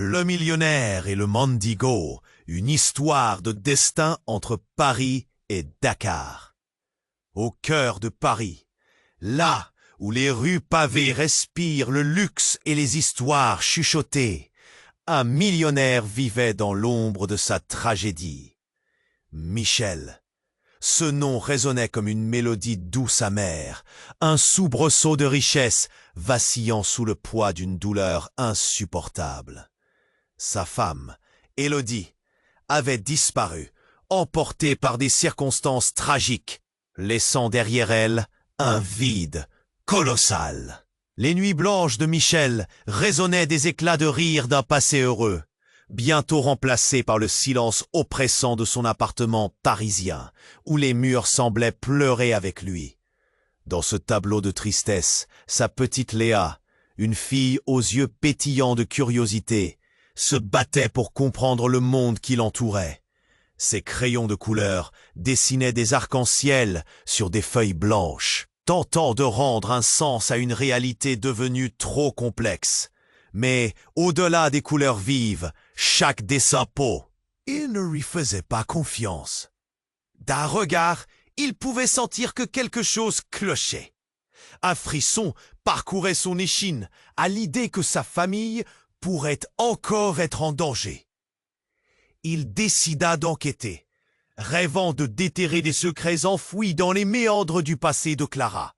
Le millionnaire et le mendigo, une histoire de destin entre Paris et Dakar. Au cœur de Paris, là où les rues pavées respirent le luxe et les histoires chuchotées, un millionnaire vivait dans l'ombre de sa tragédie. Michel. Ce nom résonnait comme une mélodie douce amère, un soubresaut de richesse vacillant sous le poids d'une douleur insupportable. Sa femme, Élodie, avait disparu, emportée par des circonstances tragiques, laissant derrière elle un vide colossal. Les nuits blanches de Michel résonnaient des éclats de rire d'un passé heureux, bientôt remplacé par le silence oppressant de son appartement parisien, où les murs semblaient pleurer avec lui. Dans ce tableau de tristesse, sa petite Léa, une fille aux yeux pétillants de curiosité, se battait pour comprendre le monde qui l'entourait. Ses crayons de couleur dessinaient des arcs-en-ciel sur des feuilles blanches, tentant de rendre un sens à une réalité devenue trop complexe. Mais, au-delà des couleurs vives, chaque dessin peau, il ne lui faisait pas confiance. D'un regard, il pouvait sentir que quelque chose clochait. Un frisson parcourait son échine à l'idée que sa famille pourrait encore être en danger. Il décida d'enquêter, rêvant de déterrer des secrets enfouis dans les méandres du passé de Clara.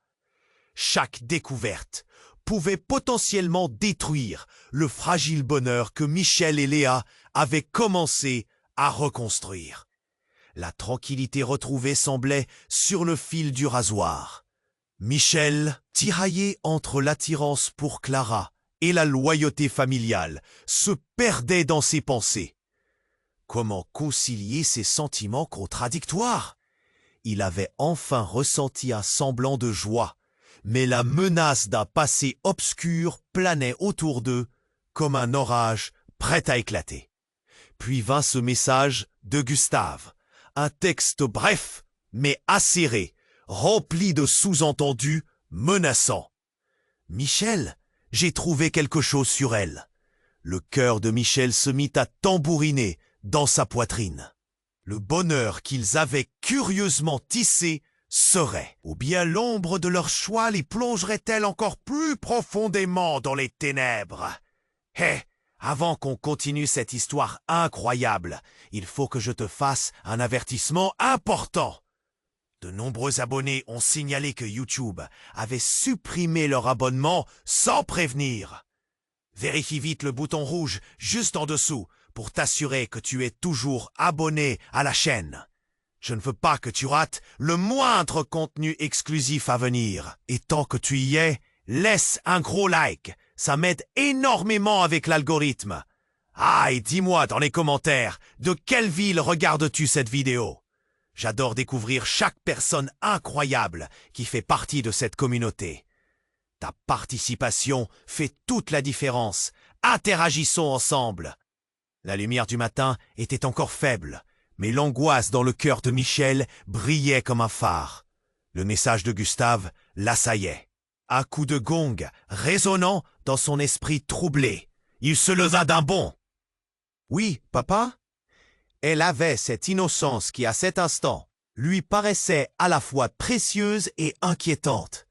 Chaque découverte pouvait potentiellement détruire le fragile bonheur que Michel et Léa avaient commencé à reconstruire. La tranquillité retrouvée semblait sur le fil du rasoir. Michel, tiraillé entre l'attirance pour Clara et la loyauté familiale, se perdait dans ses pensées. Comment concilier ces sentiments contradictoires? Il avait enfin ressenti un semblant de joie, mais la menace d'un passé obscur planait autour d'eux comme un orage prêt à éclater. Puis vint ce message de Gustave, un texte bref mais acéré, rempli de sous-entendus menaçants. « Michel, j'ai trouvé quelque chose sur elle. » Le cœur de Michel se mit à tambouriner dans sa poitrine. Le bonheur qu'ils avaient curieusement tissé serait, ou bien l'ombre de leur choix les plongerait-elle encore plus profondément dans les ténèbres? Hé, avant qu'on continue cette histoire incroyable, il faut que je te fasse un avertissement important. De nombreux abonnés ont signalé que YouTube avait supprimé leur abonnement sans prévenir. Vérifie vite le bouton rouge juste en dessous pour t'assurer que tu es toujours abonné à la chaîne. Je ne veux pas que tu rates le moindre contenu exclusif à venir. Et tant que tu y es, laisse un gros like. Ça m'aide énormément avec l'algorithme. Ah, et dis-moi dans les commentaires, de quelle ville regardes-tu cette vidéo? J'adore découvrir chaque personne incroyable qui fait partie de cette communauté. Ta participation fait toute la différence. Interagissons ensemble. La lumière du matin était encore faible, mais l'angoisse dans le cœur de Michel brillait comme un phare. Le message de Gustave l'assaillait. Un coup de gong résonnant dans son esprit troublé. Il se leva d'un bond. « Oui, papa ?» Elle avait cette innocence qui, à cet instant, lui paraissait à la fois précieuse et inquiétante.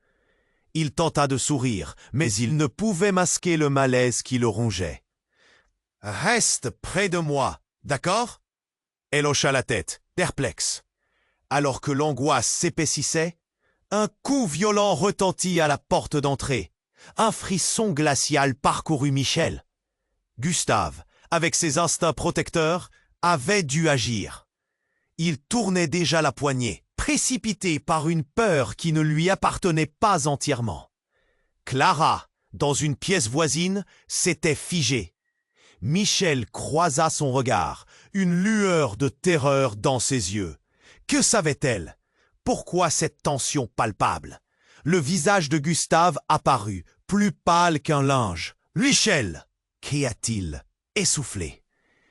Il tenta de sourire, mais il ne pouvait masquer le malaise qui le rongeait. « Reste près de moi, d'accord ?» Elle hocha la tête, perplexe. Alors que l'angoisse s'épaississait, un coup violent retentit à la porte d'entrée. Un frisson glacial parcourut Michel. Gustave, avec ses instincts protecteurs, avait dû agir. Il tournait déjà la poignée, précipité par une peur qui ne lui appartenait pas entièrement. Clara, dans une pièce voisine, s'était figée. Michel croisa son regard, une lueur de terreur dans ses yeux. Que savait-elle? Pourquoi cette tension palpable? Le visage de Gustave apparut, plus pâle qu'un linge. « Michel !» cria-t-il, essoufflé.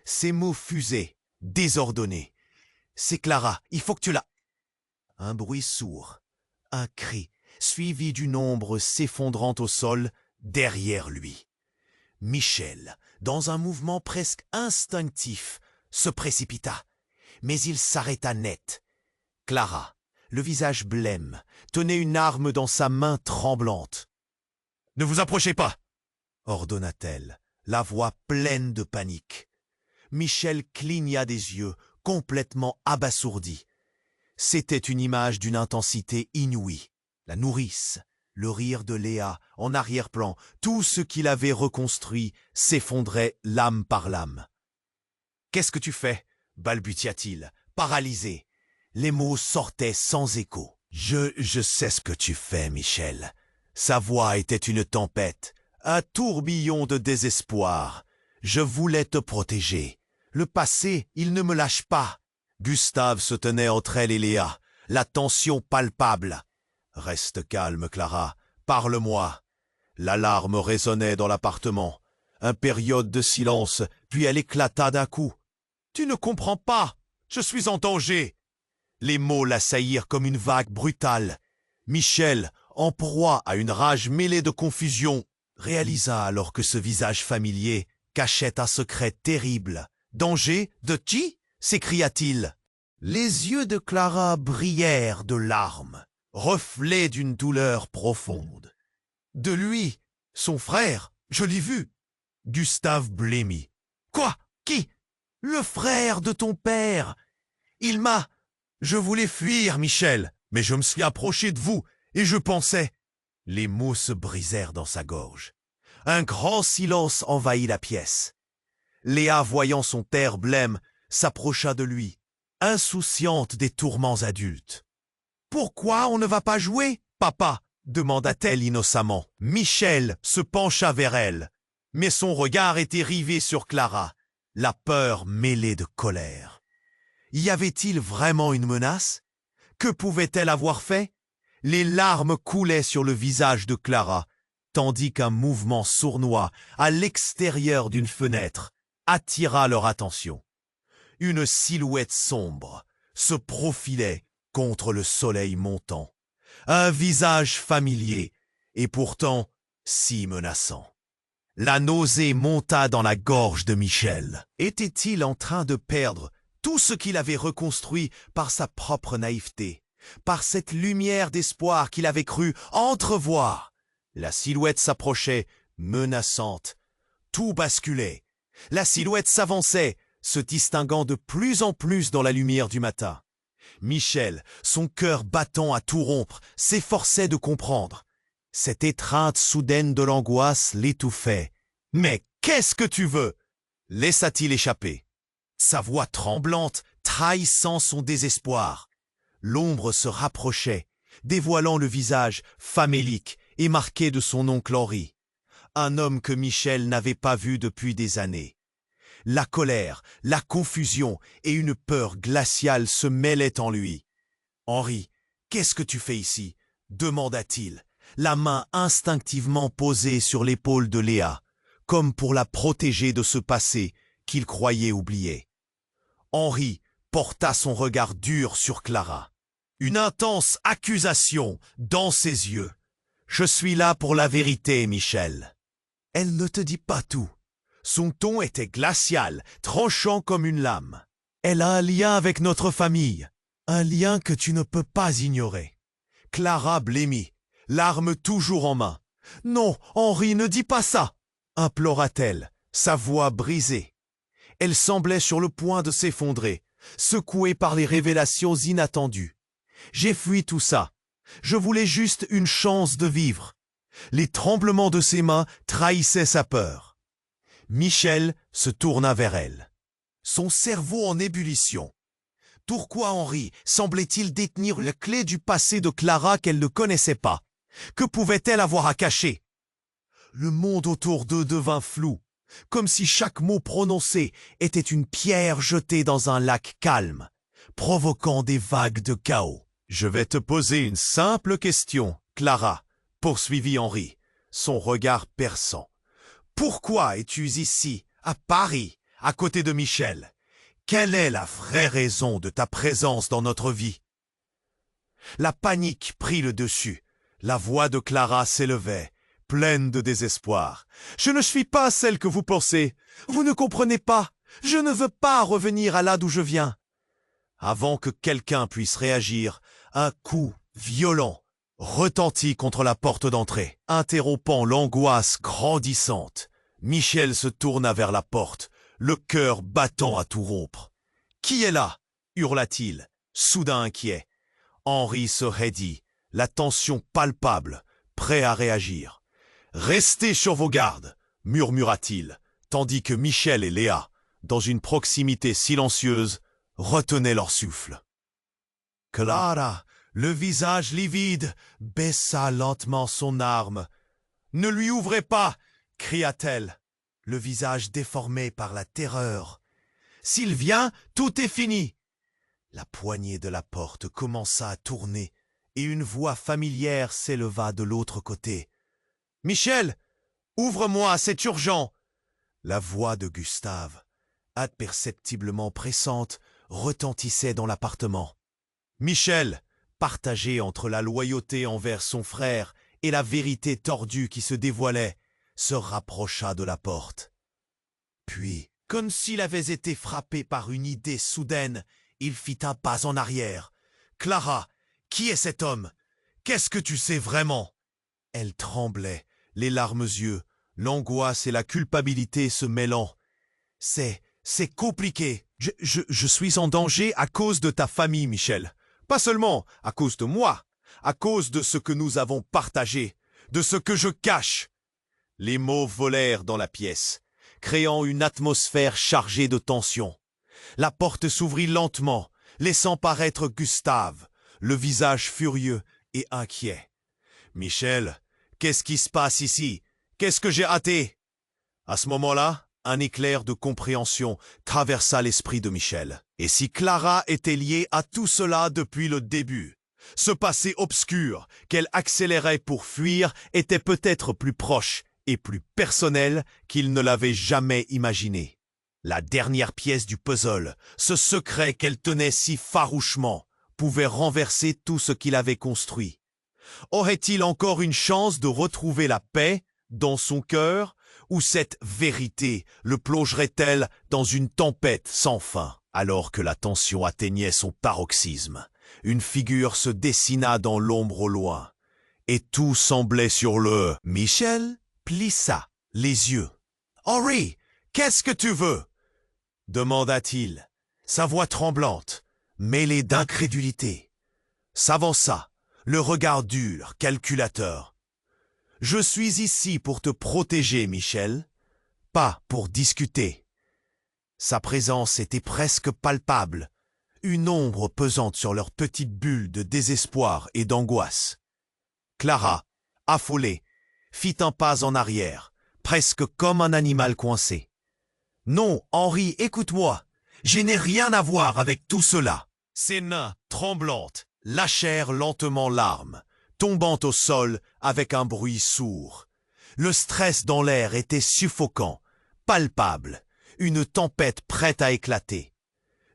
Ses mots fusaient, désordonnés. « C'est Clara, il faut que tu la... » Un bruit sourd, un cri, suivi d'une ombre s'effondrant au sol derrière lui. Michel, dans un mouvement presque instinctif, se précipita, mais il s'arrêta net. Clara, le visage blême, tenait une arme dans sa main tremblante. « Ne vous approchez pas !» ordonna-t-elle, la voix pleine de panique. Michel cligna des yeux, complètement abasourdi. C'était une image d'une intensité inouïe. La nourrice, le rire de Léa, en arrière-plan, tout ce qu'il avait reconstruit s'effondrait lame par lame. « Qu'est-ce que tu fais ?» balbutia-t-il, paralysé. Les mots sortaient sans écho. « Je sais ce que tu fais, Michel. » Sa voix était une tempête, un tourbillon de désespoir. Je voulais te protéger. Le passé, il ne me lâche pas. Gustave se tenait entre elle et Léa, la tension palpable. « Reste calme, Clara. Parle-moi. » L'alarme résonnait dans l'appartement. Un période de silence, puis elle éclata d'un coup. « Tu ne comprends pas. Je suis en danger. » Les mots l'assaillirent comme une vague brutale. Michel, en proie à une rage mêlée de confusion, réalisa alors que ce visage familier cachait un secret terrible. « Danger de qui ?» s'écria-t-il. Les yeux de Clara brillèrent de larmes, reflets d'une douleur profonde. « De lui, son frère, je l'ai vu. » Gustave blêmit. « Quoi? Qui? »« Le frère de ton père. Il m'a... » « Je voulais fuir, Michel, mais je me suis approché de vous et je pensais... » Les mots se brisèrent dans sa gorge. Un grand silence envahit la pièce. Léa, voyant son père blême, s'approcha de lui, insouciante des tourments adultes. « Pourquoi on ne va pas jouer, papa ?» demanda-t-elle innocemment. Michel se pencha vers elle, mais son regard était rivé sur Clara, la peur mêlée de colère. Y avait-il vraiment une menace? Que pouvait-elle avoir fait? Les larmes coulaient sur le visage de Clara, tandis qu'un mouvement sournois, à l'extérieur d'une fenêtre, attira leur attention. Une silhouette sombre se profilait contre le soleil montant. Un visage familier, et pourtant si menaçant. La nausée monta dans la gorge de Michel. Était-il en train de perdre tout ce qu'il avait reconstruit par sa propre naïveté, par cette lumière d'espoir qu'il avait cru entrevoir? La silhouette s'approchait, menaçante. Tout basculait. La silhouette s'avançait, se distinguant de plus en plus dans la lumière du matin. Michel, son cœur battant à tout rompre, s'efforçait de comprendre. Cette étreinte soudaine de l'angoisse l'étouffait. « Mais qu'est-ce que tu veux ?» laissa-t-il échapper. Sa voix tremblante, trahissant son désespoir. L'ombre se rapprochait, dévoilant le visage famélique et marqué de son oncle Henri. Un homme que Michel n'avait pas vu depuis des années. La colère, la confusion et une peur glaciale se mêlaient en lui. « Henri, qu'est-ce que tu fais ici ?» demanda-t-il, la main instinctivement posée sur l'épaule de Léa, comme pour la protéger de ce passé qu'il croyait oublié. Henri porta son regard dur sur Clara. Une intense accusation dans ses yeux. « Je suis là pour la vérité, Michel. » Elle ne te dit pas tout. Son ton était glacial, tranchant comme une lame. Elle a un lien avec notre famille, un lien que tu ne peux pas ignorer. Clara blêmit, l'arme toujours en main. « Non, Henri, ne dis pas ça !» implora-t-elle, sa voix brisée. Elle semblait sur le point de s'effondrer, secouée par les révélations inattendues. « J'ai fui tout ça. Je voulais juste une chance de vivre. » Les tremblements de ses mains trahissaient sa peur. Michel se tourna vers elle, son cerveau en ébullition. Pourquoi Henri semblait-il détenir la clé du passé de Clara qu'elle ne connaissait pas? Que pouvait-elle avoir à cacher? Le monde autour d'eux devint flou, comme si chaque mot prononcé était une pierre jetée dans un lac calme, provoquant des vagues de chaos. « Je vais te poser une simple question, Clara, » poursuivit Henri, son regard perçant. « Pourquoi es-tu ici, à Paris, à côté de Michel? Quelle est la vraie raison de ta présence dans notre vie? » La panique prit le dessus. La voix de Clara s'élevait, pleine de désespoir. « Je ne suis pas celle que vous pensez. Vous ne comprenez pas. Je ne veux pas revenir à là d'où je viens. » Avant que quelqu'un puisse réagir, un coup violent retentit contre la porte d'entrée, interrompant l'angoisse grandissante. Michel se tourna vers la porte, le cœur battant à tout rompre. « Qui est là ?» hurla-t-il, soudain inquiet. Henri se raidit, la tension palpable, prêt à réagir. « Restez sur vos gardes !» murmura-t-il, tandis que Michel et Léa, dans une proximité silencieuse, retenaient leur souffle. Clara, le visage livide, baissa lentement son arme. « Ne lui ouvrez pas !» cria-t-elle, le visage déformé par la terreur. « S'il vient, tout est fini !» La poignée de la porte commença à tourner et une voix familière s'éleva de l'autre côté. « Michel, ouvre-moi, c'est urgent !» La voix de Gustave, imperceptiblement pressante, retentissait dans l'appartement. Michel, partagé entre la loyauté envers son frère et la vérité tordue qui se dévoilait, se rapprocha de la porte. Puis, comme s'il avait été frappé par une idée soudaine, il fit un pas en arrière. « Clara, qui est cet homme? Qu'est-ce que tu sais vraiment ?» Elle tremblait, les larmes aux yeux, l'angoisse et la culpabilité se mêlant. « C'est compliqué. Je suis en danger à cause de ta famille, Michel. Pas seulement à cause de moi, à cause de ce que nous avons partagé, de ce que je cache. » Les mots volèrent dans la pièce, créant une atmosphère chargée de tension. La porte s'ouvrit lentement, laissant paraître Gustave, le visage furieux et inquiet. « Michel, qu'est-ce qui se passe ici? Qu'est-ce que j'ai hâté ?» À ce moment-là, un éclair de compréhension traversa l'esprit de Michel. Et si Clara était liée à tout cela depuis le début, ce passé obscur qu'elle accélérait pour fuir était peut-être plus proche et plus personnel qu'il ne l'avait jamais imaginé. La dernière pièce du puzzle, ce secret qu'elle tenait si farouchement, pouvait renverser tout ce qu'il avait construit. Aurait-il encore une chance de retrouver la paix dans son cœur, ou cette vérité le plongerait-elle dans une tempête sans fin? Alors que la tension atteignait son paroxysme, une figure se dessina dans l'ombre au loin, et tout semblait sur le... Michel plissa les yeux. « Henri, qu'est-ce que tu veux ?» demanda-t-il, sa voix tremblante, mêlée d'incrédulité. S'avança, le regard dur, calculateur. « Je suis ici pour te protéger, Michel, pas pour discuter. » Sa présence était presque palpable, une ombre pesante sur leur petite bulle de désespoir et d'angoisse. Clara, affolée, fit un pas en arrière, presque comme un animal coincé. « Non, Henri, écoute-moi, je n'ai rien à voir avec tout cela. » Ses mains, tremblantes, lâchèrent lentement l'arme, tombant au sol avec un bruit sourd. Le stress dans l'air était suffocant, palpable, une tempête prête à éclater.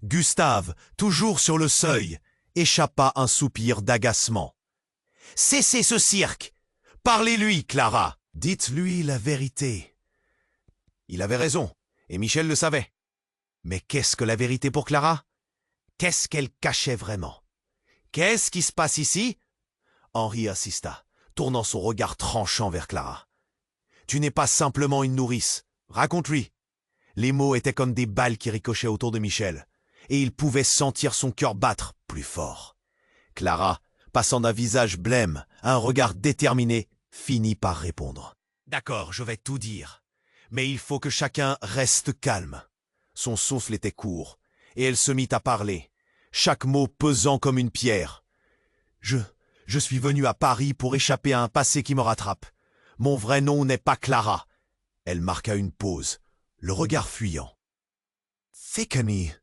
Gustave, toujours sur le seuil, échappa un soupir d'agacement. « Cessez ce cirque! Parlez-lui, Clara! Dites-lui la vérité. » Il avait raison, et Michel le savait. Mais qu'est-ce que la vérité pour Clara? Qu'est-ce qu'elle cachait vraiment? Qu'est-ce qui se passe ici? Henri insista, tournant son regard tranchant vers Clara. « Tu n'es pas simplement une nourrice. Raconte-lui. » Les mots étaient comme des balles qui ricochaient autour de Michel, et il pouvait sentir son cœur battre plus fort. Clara, passant d'un visage blême à un regard déterminé, finit par répondre. « D'accord, je vais tout dire, mais il faut que chacun reste calme. » Son souffle était court, et elle se mit à parler, chaque mot pesant comme une pierre. « Je suis venu à Paris pour échapper à un passé qui me rattrape. Mon vrai nom n'est pas Clara. » Elle marqua une pause, le regard fuyant. « C'est Camille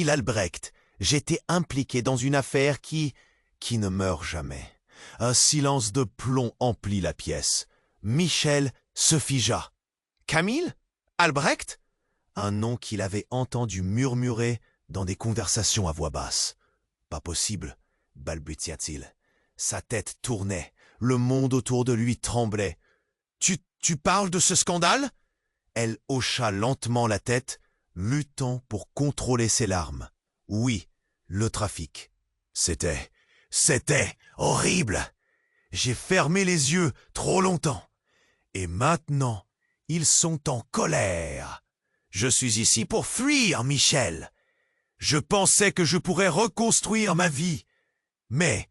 Albrecht. J'étais impliqué dans une affaire qui ne meurt jamais. » Un silence de plomb emplit la pièce. Michel se figea. « Camille Albrecht ?» Un nom qu'il avait entendu murmurer dans des conversations à voix basse. « Pas possible, » balbutia-t-il. Sa tête tournait, le monde autour de lui tremblait. Tu parles de ce scandale? Elle hocha lentement la tête, luttant pour contrôler ses larmes. Oui, le trafic. C'était horrible. J'ai fermé les yeux trop longtemps. Et maintenant, ils sont en colère. Je suis ici pour fuir, Michel. Je pensais que je pourrais reconstruire ma vie. Mais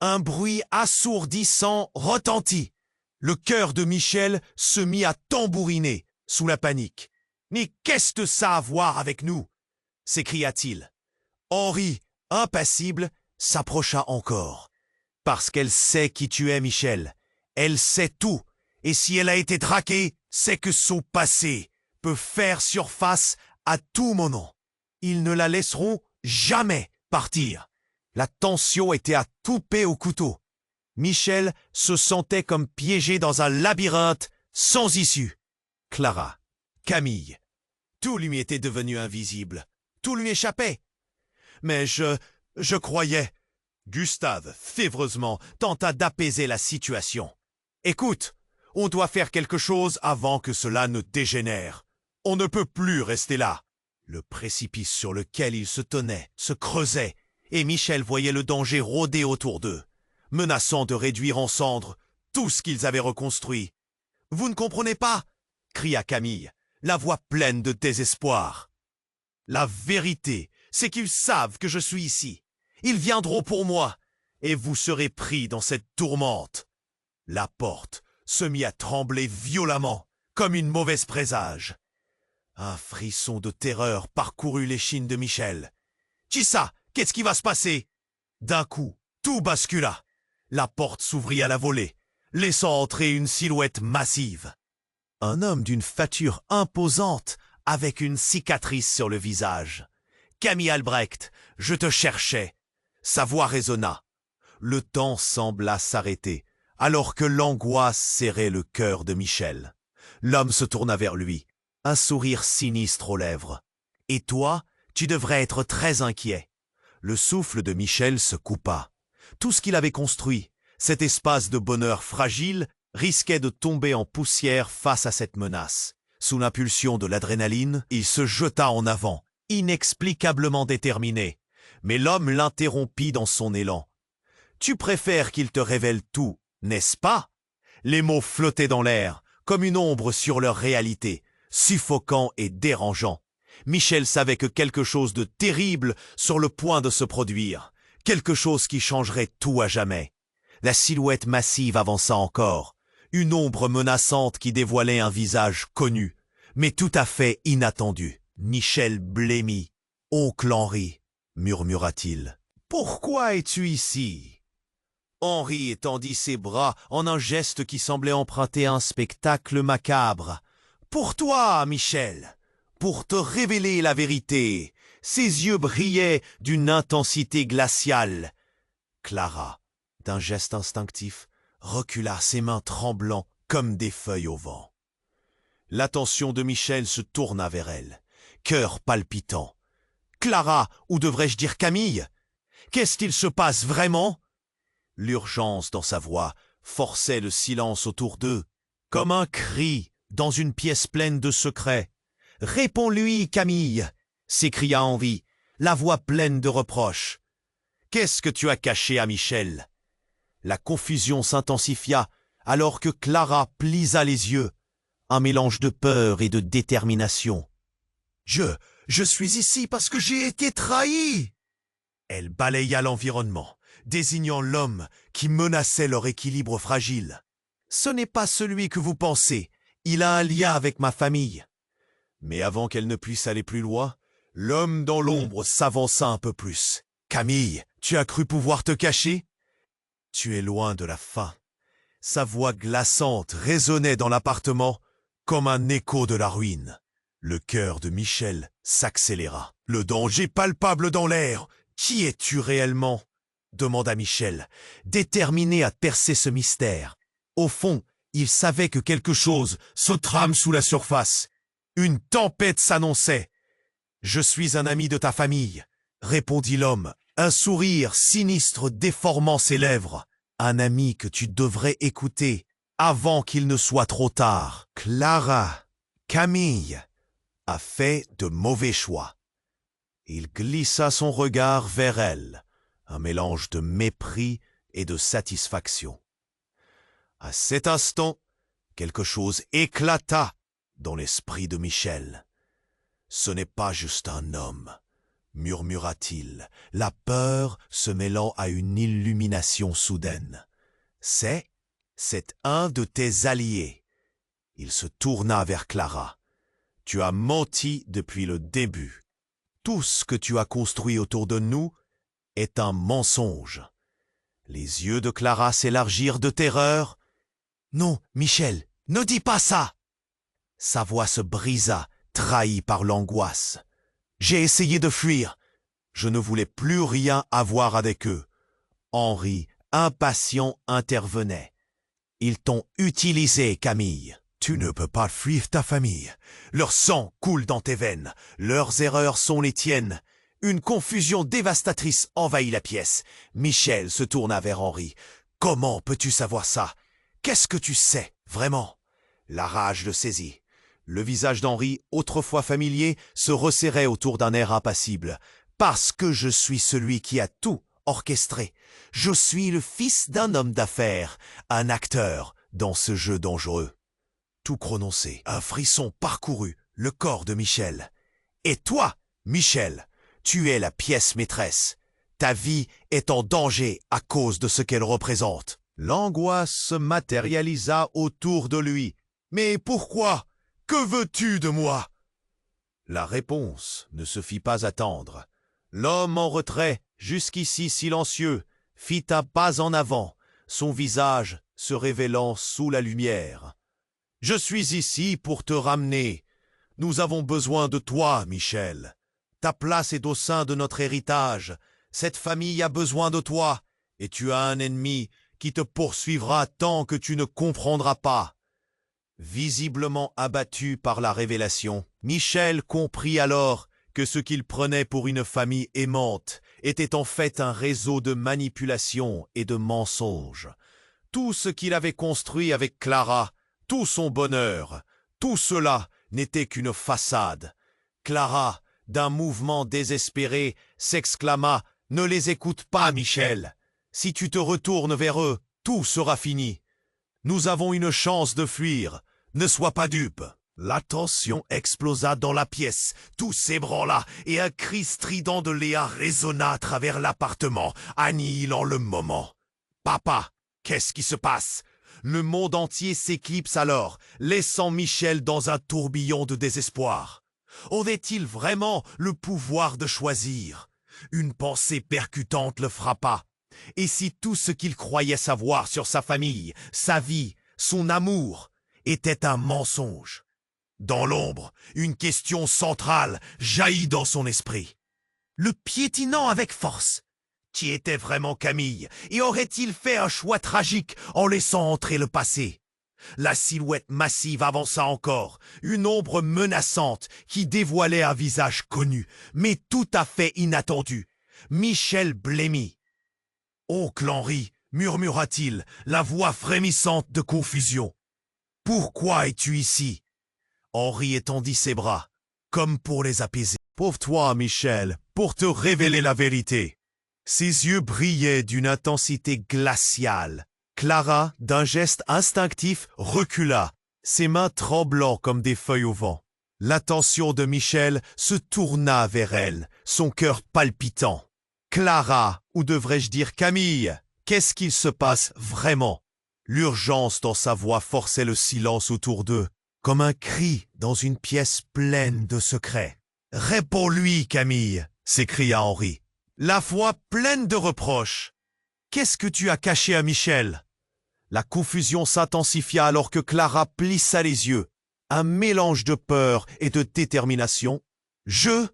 un bruit assourdissant retentit. Le cœur de Michel se mit à tambouriner sous la panique. « Mais qu'est-ce que ça a à voir avec nous » s'écria-t-il. Henri, impassible, s'approcha encore. « Parce qu'elle sait qui tu es, Michel. Elle sait tout. Et si elle a été traquée, c'est que son passé peut faire surface à tout moment. Ils ne la laisseront jamais partir. » La tension était à couper au couteau. Michel se sentait comme piégé dans un labyrinthe sans issue. Clara, Camille, tout lui était devenu invisible. Tout lui échappait. Mais je croyais. Gustave, fiévreusement, tenta d'apaiser la situation. Écoute, on doit faire quelque chose avant que cela ne dégénère. On ne peut plus rester là. Le précipice sur lequel ils se tenaient se creusait, et Michel voyait le danger rôder autour d'eux, menaçant de réduire en cendres tout ce qu'ils avaient reconstruit. « Vous ne comprenez pas » cria Camille, la voix pleine de désespoir. « La vérité, c'est qu'ils savent que je suis ici. Ils viendront pour moi, et vous serez pris dans cette tourmente. » La porte se mit à trembler violemment, comme une mauvaise présage. Un frisson de terreur parcourut l'échine de Michel. « Tissa, qu'est-ce qui va se passer ?» D'un coup, tout bascula. La porte s'ouvrit à la volée, laissant entrer une silhouette massive. Un homme d'une fature imposante, avec une cicatrice sur le visage. « Camille Albrecht, je te cherchais. » Sa voix résonna. Le temps sembla s'arrêter, alors que l'angoisse serrait le cœur de Michel. L'homme se tourna vers lui, un sourire sinistre aux lèvres. « Et toi, tu devrais être très inquiet. » Le souffle de Michel se coupa. Tout ce qu'il avait construit, cet espace de bonheur fragile, risquait de tomber en poussière face à cette menace. Sous l'impulsion de l'adrénaline, il se jeta en avant, inexplicablement déterminé. Mais l'homme l'interrompit dans son élan. « Tu préfères qu'il te révèle tout, n'est-ce pas ?» Les mots flottaient dans l'air, comme une ombre sur leur réalité, suffocant et dérangeant. Michel savait que quelque chose de terrible sur le point de se produire, quelque chose qui changerait tout à jamais. La silhouette massive avança encore, une ombre menaçante qui dévoilait un visage connu, mais tout à fait inattendu. Michel blêmit. « Oncle Henri » murmura-t-il. « Pourquoi es-tu ici ?» Henri étendit ses bras en un geste qui semblait emprunter un spectacle macabre. « Pour toi, Michel, pour te révéler la vérité. » Ses yeux brillaient d'une intensité glaciale. Clara, d'un geste instinctif, recula, ses mains tremblant comme des feuilles au vent. L'attention de Michel se tourna vers elle, cœur palpitant. « Clara, ou devrais-je dire Camille? Qu'est-ce qu'il se passe vraiment ?» L'urgence dans sa voix forçait le silence autour d'eux, comme un cri dans une pièce pleine de secrets. « Réponds-lui, Camille !» s'écria Henri, la voix pleine de reproches. « Qu'est-ce que tu as caché à Michel ?» La confusion s'intensifia alors que Clara plisa les yeux, un mélange de peur et de détermination. « Je suis ici parce que j'ai été trahi !» Elle balaya l'environnement, désignant l'homme qui menaçait leur équilibre fragile. « Ce n'est pas celui que vous pensez, il a un lien avec ma famille. » Mais avant qu'elle ne puisse aller plus loin, l'homme dans l'ombre s'avança un peu plus. « Camille, tu as cru pouvoir te cacher? Tu es loin de la fin. » Sa voix glaçante résonnait dans l'appartement comme un écho de la ruine. Le cœur de Michel s'accéléra. « Le danger palpable dans l'air. Qui es-tu réellement ?» demanda Michel, déterminé à percer ce mystère. Au fond, il savait que quelque chose se trame sous la surface. Une tempête s'annonçait. « Je suis un ami de ta famille, » répondit l'homme, un sourire sinistre déformant ses lèvres. « Un ami que tu devrais écouter, avant qu'il ne soit trop tard. Clara, Camille, a fait de mauvais choix. Il glissa son regard vers elle, un mélange de mépris et de satisfaction. À cet instant, quelque chose éclata dans l'esprit de Michel. « Ce n'est pas juste un homme », murmura-t-il, la peur se mêlant à une illumination soudaine. « C'est un de tes alliés. » Il se tourna vers Clara. « Tu as menti depuis le début. Tout ce que tu as construit autour de nous est un mensonge. » Les yeux de Clara s'élargirent de terreur. « Non, Michel, ne dis pas ça !» Sa voix se brisa, trahie par l'angoisse. « J'ai essayé de fuir. Je ne voulais plus rien avoir avec eux. » Henri, impatient, intervenait. « Ils t'ont utilisé, Camille. Tu ne peux pas fuir ta famille. Leur sang coule dans tes veines. Leurs erreurs sont les tiennes. » Une confusion dévastatrice envahit la pièce. Michel se tourna vers Henri. « Comment peux-tu savoir ça? Qu'est-ce que tu sais, vraiment ?» La rage le saisit. Le visage d'Henri, autrefois familier, se resserrait autour d'un air impassible. « Parce que je suis celui qui a tout orchestré. Je suis le fils d'un homme d'affaires, un acteur dans ce jeu dangereux. » Tout prononcé, un frisson parcourut le corps de Michel. « Et toi, Michel, tu es la pièce maîtresse. Ta vie est en danger à cause de ce qu'elle représente. » L'angoisse se matérialisa autour de lui. « Mais pourquoi? Que veux-tu de moi ?» La réponse ne se fit pas attendre. L'homme en retrait, jusqu'ici silencieux, fit un pas en avant, son visage se révélant sous la lumière. « Je suis ici pour te ramener. Nous avons besoin de toi, Michel. Ta place est au sein de notre héritage. Cette famille a besoin de toi, et tu as un ennemi qui te poursuivra tant que tu ne comprendras pas. » Visiblement abattu par la révélation, Michel comprit alors que ce qu'il prenait pour une famille aimante était en fait un réseau de manipulation et de mensonges. Tout ce qu'il avait construit avec Clara, tout son bonheur, tout cela n'était qu'une façade. Clara, d'un mouvement désespéré, s'exclama « Ne les écoute pas, Michel. Si tu te retournes vers eux, tout sera fini. Nous avons une chance de fuir. Ne sois pas dupe. » La tension explosa dans la pièce, tout s'ébranla et un cri strident de Léa résonna à travers l'appartement, annihilant le moment. « Papa, qu'est-ce qui se passe ?» Le monde entier s'éclipse alors, laissant Michel dans un tourbillon de désespoir. Aurait-il vraiment le pouvoir de choisir? Une pensée percutante le frappa. Et si tout ce qu'il croyait savoir sur sa famille, sa vie, son amour, était un mensonge? Dans l'ombre, une question centrale jaillit dans son esprit. Le piétinant avec force. Qui était vraiment Camille, et aurait-il fait un choix tragique en laissant entrer le passé? La silhouette massive avança encore, une ombre menaçante qui dévoilait un visage connu, mais tout à fait inattendu. Michel blêmit. « Oncle Henri, » murmura-t-il, la voix frémissante de confusion. « Pourquoi es-tu ici ?» Henri étendit ses bras, comme pour les apaiser. « Pauvre toi, Michel, pour te révéler la vérité. » Ses yeux brillaient d'une intensité glaciale. Clara, d'un geste instinctif, recula, ses mains tremblant comme des feuilles au vent. L'attention de Michel se tourna vers elle, son cœur palpitant. « Clara, ou devrais-je dire Camille, qu'est-ce qu'il se passe vraiment ?» L'urgence dans sa voix forçait le silence autour d'eux, comme un cri dans une pièce pleine de secrets. « Réponds-lui, Camille !» s'écria Henri, la voix pleine de reproches. « Qu'est-ce que tu as caché à Michel ?» La confusion s'intensifia alors que Clara plissa les yeux, un mélange de peur et de détermination. « Je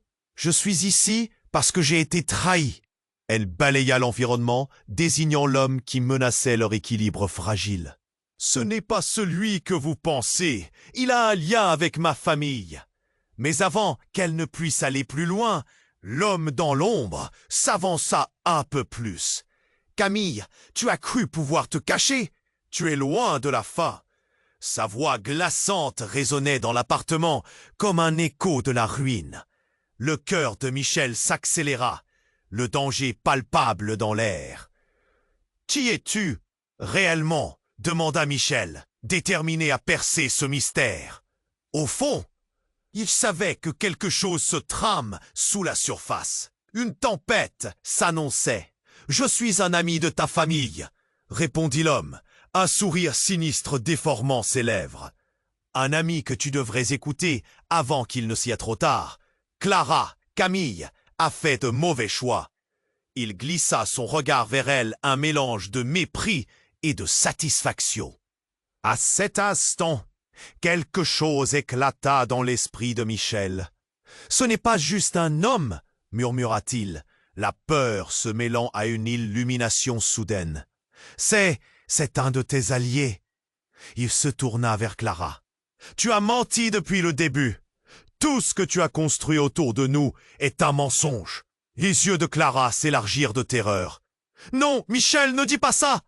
suis ici parce que j'ai été trahi. » Elle balaya l'environnement, désignant l'homme qui menaçait leur équilibre fragile. « Ce n'est pas celui que vous pensez. Il a un lien avec ma famille. » Mais avant qu'elle ne puisse aller plus loin, l'homme dans l'ombre s'avança un peu plus. « Camille, tu as cru pouvoir te cacher? Tu es loin de la fin. Sa voix glaçante résonnait dans l'appartement comme un écho de la ruine. Le cœur de Michel s'accéléra, le danger palpable dans l'air. « Qui es-tu, réellement ?» demanda Michel, déterminé à percer ce mystère. Au fond, il savait que quelque chose se trame sous la surface. Une tempête s'annonçait. « Je suis un ami de ta famille », répondit l'homme, un sourire sinistre déformant ses lèvres. « Un ami que tu devrais écouter avant qu'il ne soit trop tard. Clara, Camille, a fait de mauvais choix. » Il glissa son regard vers elle, un mélange de mépris et de satisfaction. À cet instant, quelque chose éclata dans l'esprit de Michel. « Ce n'est pas juste un homme » murmura-t-il, la peur se mêlant à une illumination soudaine. « C'est un de tes alliés. » Il se tourna vers Clara. « Tu as menti depuis le début. Tout ce que tu as construit autour de nous est un mensonge. » Les yeux de Clara s'élargirent de terreur. « Non, Michel, ne dis pas ça !»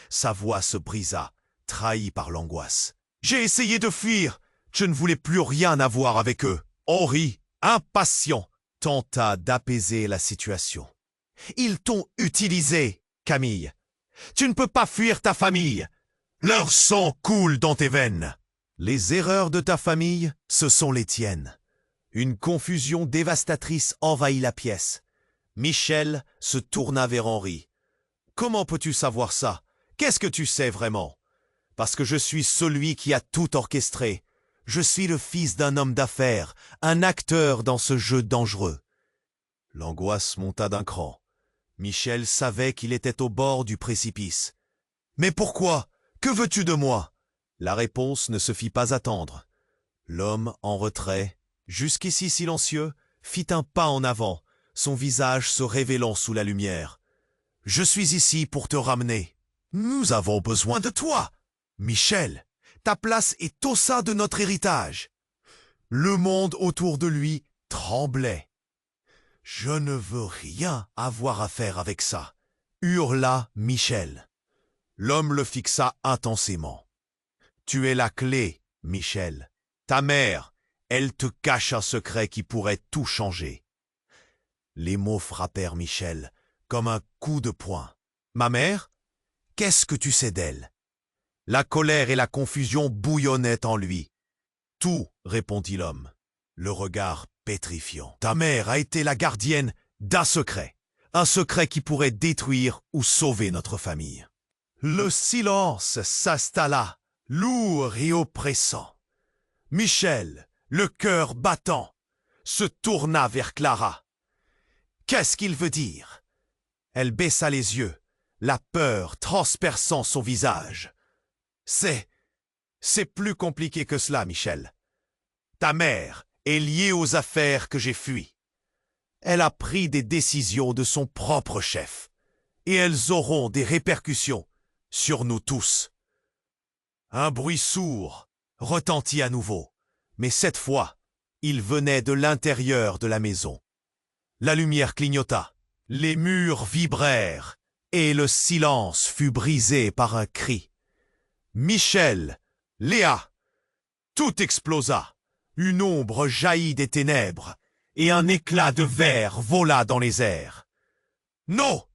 Sa voix se brisa, trahie par l'angoisse. « J'ai essayé de fuir. Je ne voulais plus rien avoir avec eux. » Henri, impatient, tenta d'apaiser la situation. « Ils t'ont utilisé, Camille. Tu ne peux pas fuir ta famille. Leur sang coule dans tes veines. Les erreurs de ta famille, ce sont les tiennes. » Une confusion dévastatrice envahit la pièce. Michel se tourna vers Henri. « Comment peux-tu savoir ça? Qu'est-ce que tu sais vraiment? » « Parce que je suis celui qui a tout orchestré. Je suis le fils d'un homme d'affaires, un acteur dans ce jeu dangereux. » L'angoisse monta d'un cran. Michel savait qu'il était au bord du précipice. « Mais pourquoi? Que veux-tu de moi ?» La réponse ne se fit pas attendre. L'homme, en retrait, jusqu'ici silencieux, fit un pas en avant, son visage se révélant sous la lumière. « Je suis ici pour te ramener. Nous avons besoin de toi. Michel, ta place est au sein de notre héritage. » Le monde autour de lui tremblait. « Je ne veux rien avoir à faire avec ça », hurla Michel. L'homme le fixa intensément. « Tu es la clé, Michel. Ta mère, elle te cache un secret qui pourrait tout changer. » Les mots frappèrent Michel comme un coup de poing. « Ma mère? Qu'est-ce que tu sais d'elle ?» La colère et la confusion bouillonnaient en lui. « Tout, » répondit l'homme, le regard pétrifiant. « Ta mère a été la gardienne d'un secret. Un secret qui pourrait détruire ou sauver notre famille. » Le silence s'installa, lourd et oppressant. Michel, le cœur battant, se tourna vers Clara. « Qu'est-ce qu'il veut dire ?» Elle baissa les yeux, la peur transperçant son visage. « C'est plus compliqué que cela, Michel. Ta mère est liée aux affaires que j'ai fuies. Elle a pris des décisions de son propre chef, et elles auront des répercussions sur nous tous. » Un bruit sourd retentit à nouveau, mais cette fois, il venait de l'intérieur de la maison. La lumière clignota, les murs vibrèrent, et le silence fut brisé par un cri. Michel, Léa, tout explosa. Une ombre jaillit des ténèbres, et un éclat de verre vola dans les airs. « Non !»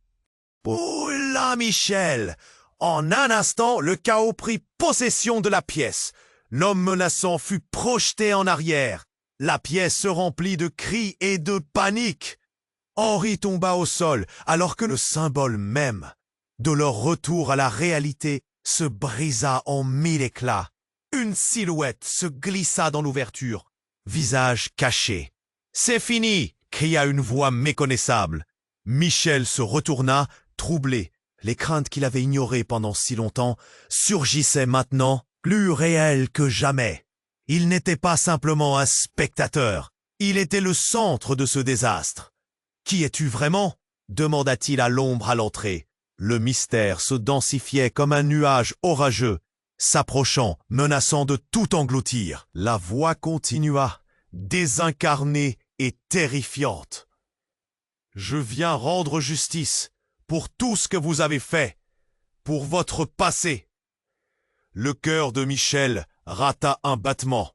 Oula, Michel! En un instant, le chaos prit possession de la pièce. L'homme menaçant fut projeté en arrière. La pièce se remplit de cris et de panique. Henri tomba au sol, alors que le symbole même de leur retour à la réalité se brisa en mille éclats. Une silhouette se glissa dans l'ouverture, visage caché. « C'est fini !» cria une voix méconnaissable. Michel se retourna, troublé. Les craintes qu'il avait ignorées pendant si longtemps surgissaient maintenant, plus réelles que jamais. Il n'était pas simplement un spectateur, il était le centre de ce désastre. « Qui es-tu vraiment ?» demanda-t-il à l'ombre à l'entrée. Le mystère se densifiait comme un nuage orageux, s'approchant, menaçant de tout engloutir. La voix continua, désincarnée et terrifiante. « Je viens rendre justice pour tout ce que vous avez fait, pour votre passé. Le cœur de Michel rata un battement.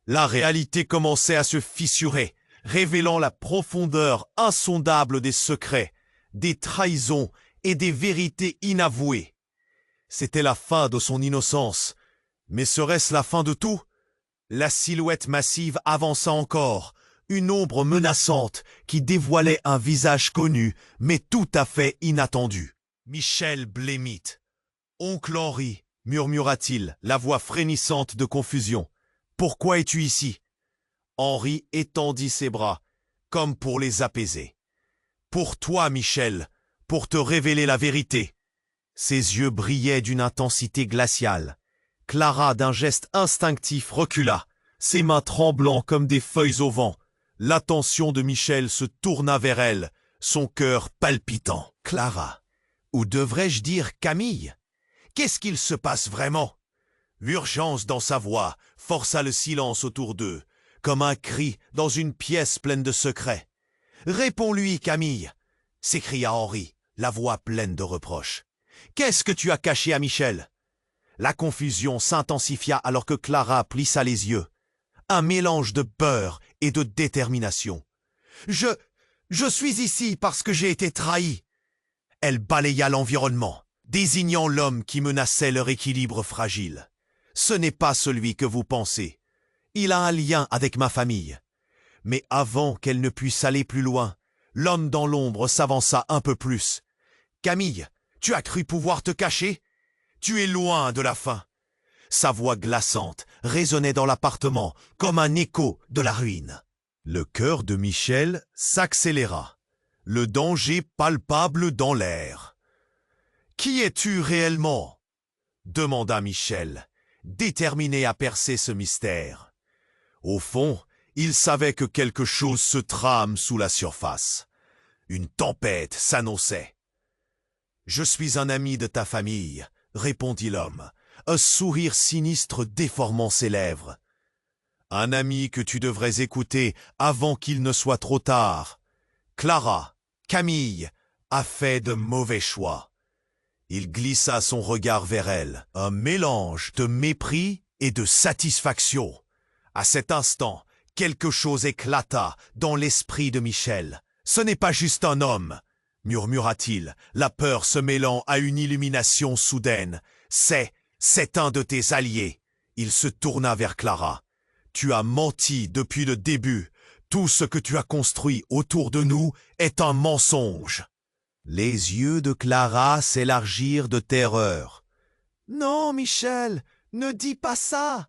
La réalité commençait à se fissurer, révélant la profondeur insondable des secrets, des trahisons et des vérités inavouées. C'était la fin de son innocence. Mais serait-ce la fin de tout? La silhouette massive avança encore, une ombre menaçante qui dévoilait un visage connu, mais tout à fait inattendu. Michel blêmit. « Oncle Henri, murmura-t-il, la voix frémissante de confusion. Pourquoi es-tu ici? Henri étendit ses bras, comme pour les apaiser. Pour toi, Michel, pour te révéler la vérité. Ses yeux brillaient d'une intensité glaciale. Clara, d'un geste instinctif, recula, ses mains tremblant comme des feuilles au vent. L'attention de Michel se tourna vers elle, son cœur palpitant. Clara, ou devrais-je dire Camille? Qu'est-ce qu'il se passe vraiment? L'urgence dans sa voix força le silence autour d'eux, comme un cri dans une pièce pleine de secrets. « Réponds-lui, Camille !» s'écria Henri, la voix pleine de reproches. « Qu'est-ce que tu as caché à Michel ?» La confusion s'intensifia alors que Clara plissa les yeux. Un mélange de peur et de détermination. « Je suis ici parce que j'ai été trahie !» Elle balaya l'environnement, désignant l'homme qui menaçait leur équilibre fragile. « Ce n'est pas celui que vous pensez. Il a un lien avec ma famille. » Mais avant qu'elle ne puisse aller plus loin, l'homme dans l'ombre s'avança un peu plus. « Camille, tu as cru pouvoir te cacher? Tu es loin de la fin. » Sa voix glaçante résonnait dans l'appartement comme un écho de la ruine. Le cœur de Michel s'accéléra, le danger palpable dans l'air. « Qui es-tu réellement ?» demanda Michel, déterminé à percer ce mystère. Au fond, il savait que quelque chose se trame sous la surface. Une tempête s'annonçait. « Je suis un ami de ta famille, » répondit l'homme, un sourire sinistre déformant ses lèvres. « Un ami que tu devrais écouter avant qu'il ne soit trop tard. Clara, Camille, a fait de mauvais choix. » Il glissa son regard vers elle, un mélange de mépris et de satisfaction. À cet instant, quelque chose éclata dans l'esprit de Michel. « Ce n'est pas juste un homme !» murmura-t-il, la peur se mêlant à une illumination soudaine. « C'est un de tes alliés. » Il se tourna vers Clara. « Tu as menti depuis le début. Tout ce que tu as construit autour de nous est un mensonge. » Les yeux de Clara s'élargirent de terreur. « Non, Michel, ne dis pas ça !»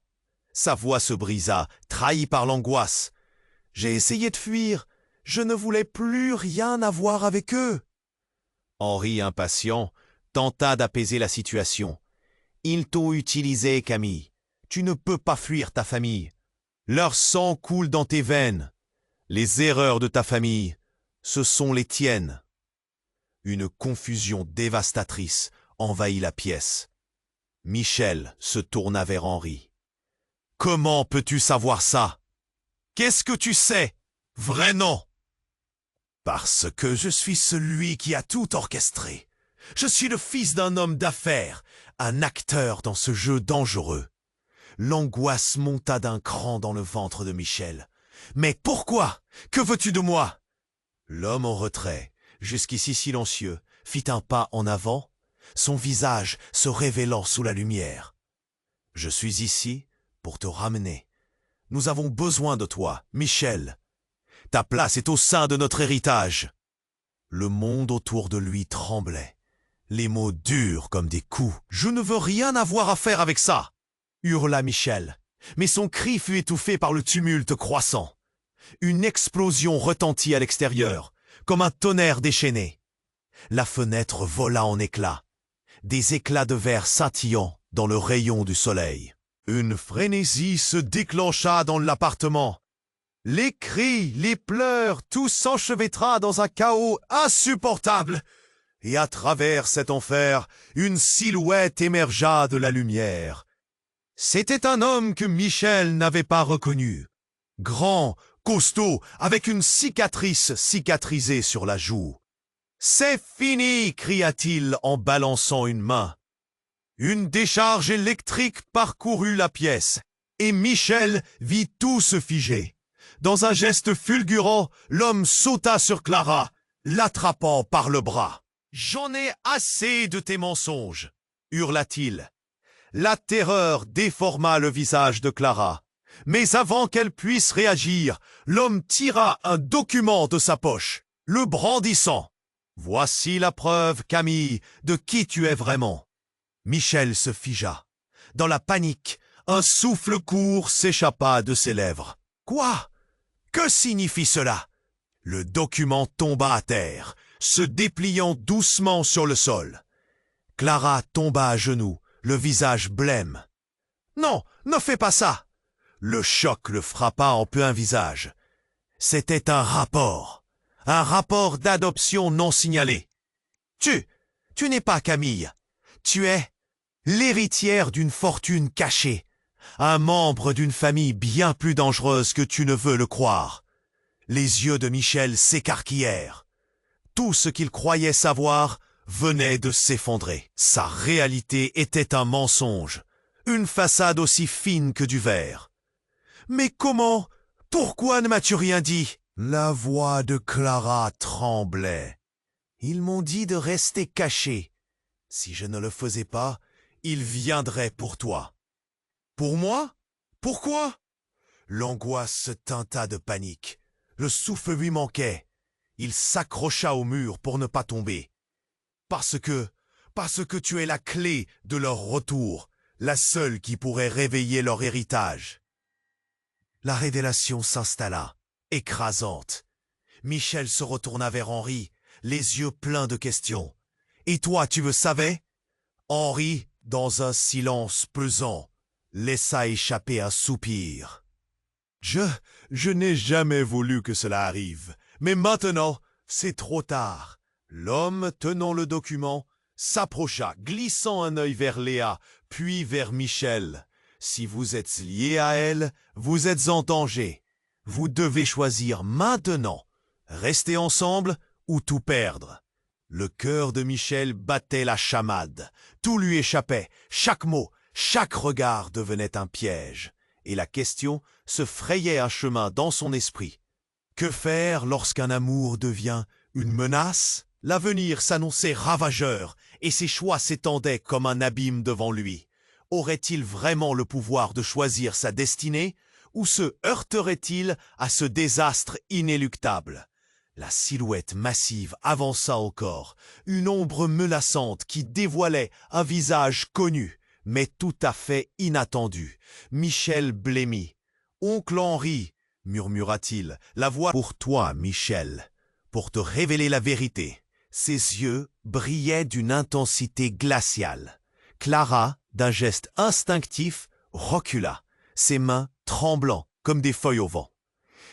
Sa voix se brisa, trahie par l'angoisse. « J'ai essayé de fuir. Je ne voulais plus rien avoir avec eux. » Henri, impatient, tenta d'apaiser la situation. « Ils t'ont utilisé, Camille. Tu ne peux pas fuir ta famille. Leur sang coule dans tes veines. Les erreurs de ta famille, ce sont les tiennes. » Une confusion dévastatrice envahit la pièce. Michel se tourna vers Henri. « Comment peux-tu savoir ça? Qu'est-ce que tu sais? Vrai nom? » « Parce que je suis celui qui a tout orchestré. Je suis le fils d'un homme d'affaires, un acteur dans ce jeu dangereux. » L'angoisse monta d'un cran dans le ventre de Michel. « Mais pourquoi? Que veux-tu de moi? » L'homme en retrait, jusqu'ici silencieux, fit un pas en avant, son visage se révélant sous la lumière. « Je suis ici pour te ramener. Nous avons besoin de toi, Michel. Ta place est au sein de notre héritage. » Le monde autour de lui tremblait, les mots durs comme des coups. « Je ne veux rien avoir à faire avec ça !» hurla Michel, mais son cri fut étouffé par le tumulte croissant. Une explosion retentit à l'extérieur, comme un tonnerre déchaîné. La fenêtre vola en éclats, des éclats de verre scintillants dans le rayon du soleil. Une frénésie se déclencha dans l'appartement. Les cris, les pleurs, tout s'enchevêtra dans un chaos insupportable. Et à travers cet enfer, une silhouette émergea de la lumière. C'était un homme que Michel n'avait pas reconnu. Grand, costaud, avec une cicatrice cicatrisée sur la joue. « C'est fini !» cria-t-il en balançant une main. Une décharge électrique parcourut la pièce, et Michel vit tout se figer. Dans un geste fulgurant, l'homme sauta sur Clara, l'attrapant par le bras. « J'en ai assez de tes mensonges !» hurla-t-il. La terreur déforma le visage de Clara. Mais avant qu'elle puisse réagir, l'homme tira un document de sa poche, le brandissant. « Voici la preuve, Camille, de qui tu es vraiment. » Michel se figea. Dans la panique, un souffle court s'échappa de ses lèvres. « Quoi? Que signifie cela ?» Le document tomba à terre, se dépliant doucement sur le sol. Clara tomba à genoux, le visage blême. « Non, ne fais pas ça !» Le choc le frappa en plein visage. C'était un rapport d'adoption non signalé. Tu n'es pas Camille. Tu es l'héritière d'une fortune cachée, un membre d'une famille bien plus dangereuse que tu ne veux le croire. Les yeux de Michel s'écarquillèrent. Tout ce qu'il croyait savoir venait de s'effondrer. Sa réalité était un mensonge, une façade aussi fine que du verre. « Mais comment? Pourquoi ne m'as-tu rien dit ?» La voix de Clara tremblait. « Ils m'ont dit de rester caché. Si je ne le faisais pas, ils viendraient pour toi. »« Pour moi? Pourquoi ?» L'angoisse se teinta de panique. Le souffle lui manquait. Il s'accrocha au mur pour ne pas tomber. « Parce que tu es la clé de leur retour, la seule qui pourrait réveiller leur héritage. » La révélation s'installa, écrasante. Michel se retourna vers Henri, les yeux pleins de questions. « Et toi, tu le savais ?» Henri, dans un silence pesant, laissa échapper un soupir. « Je n'ai jamais voulu que cela arrive, mais maintenant, c'est trop tard. » L'homme tenant le document s'approcha, glissant un œil vers Léa, puis vers Michel. Si vous êtes liés à elle, vous êtes en danger. Vous devez choisir maintenant, rester ensemble ou tout perdre. Le cœur de Michel battait la chamade. Tout lui échappait, chaque mot, chaque regard devenait un piège. Et la question se frayait un chemin dans son esprit. Que faire lorsqu'un amour devient une menace? L'avenir s'annonçait ravageur et ses choix s'étendaient comme un abîme devant lui. Aurait-il vraiment le pouvoir de choisir sa destinée ou se heurterait-il à ce désastre inéluctable? La silhouette massive avança encore, une ombre menaçante qui dévoilait un visage connu, mais tout à fait inattendu. Michel blêmit. « Oncle Henri, » murmura-t-il, la voix pour toi, Michel, pour te révéler la vérité. Ses yeux brillaient d'une intensité glaciale. Clara, d'un geste instinctif, recula, ses mains tremblant comme des feuilles au vent.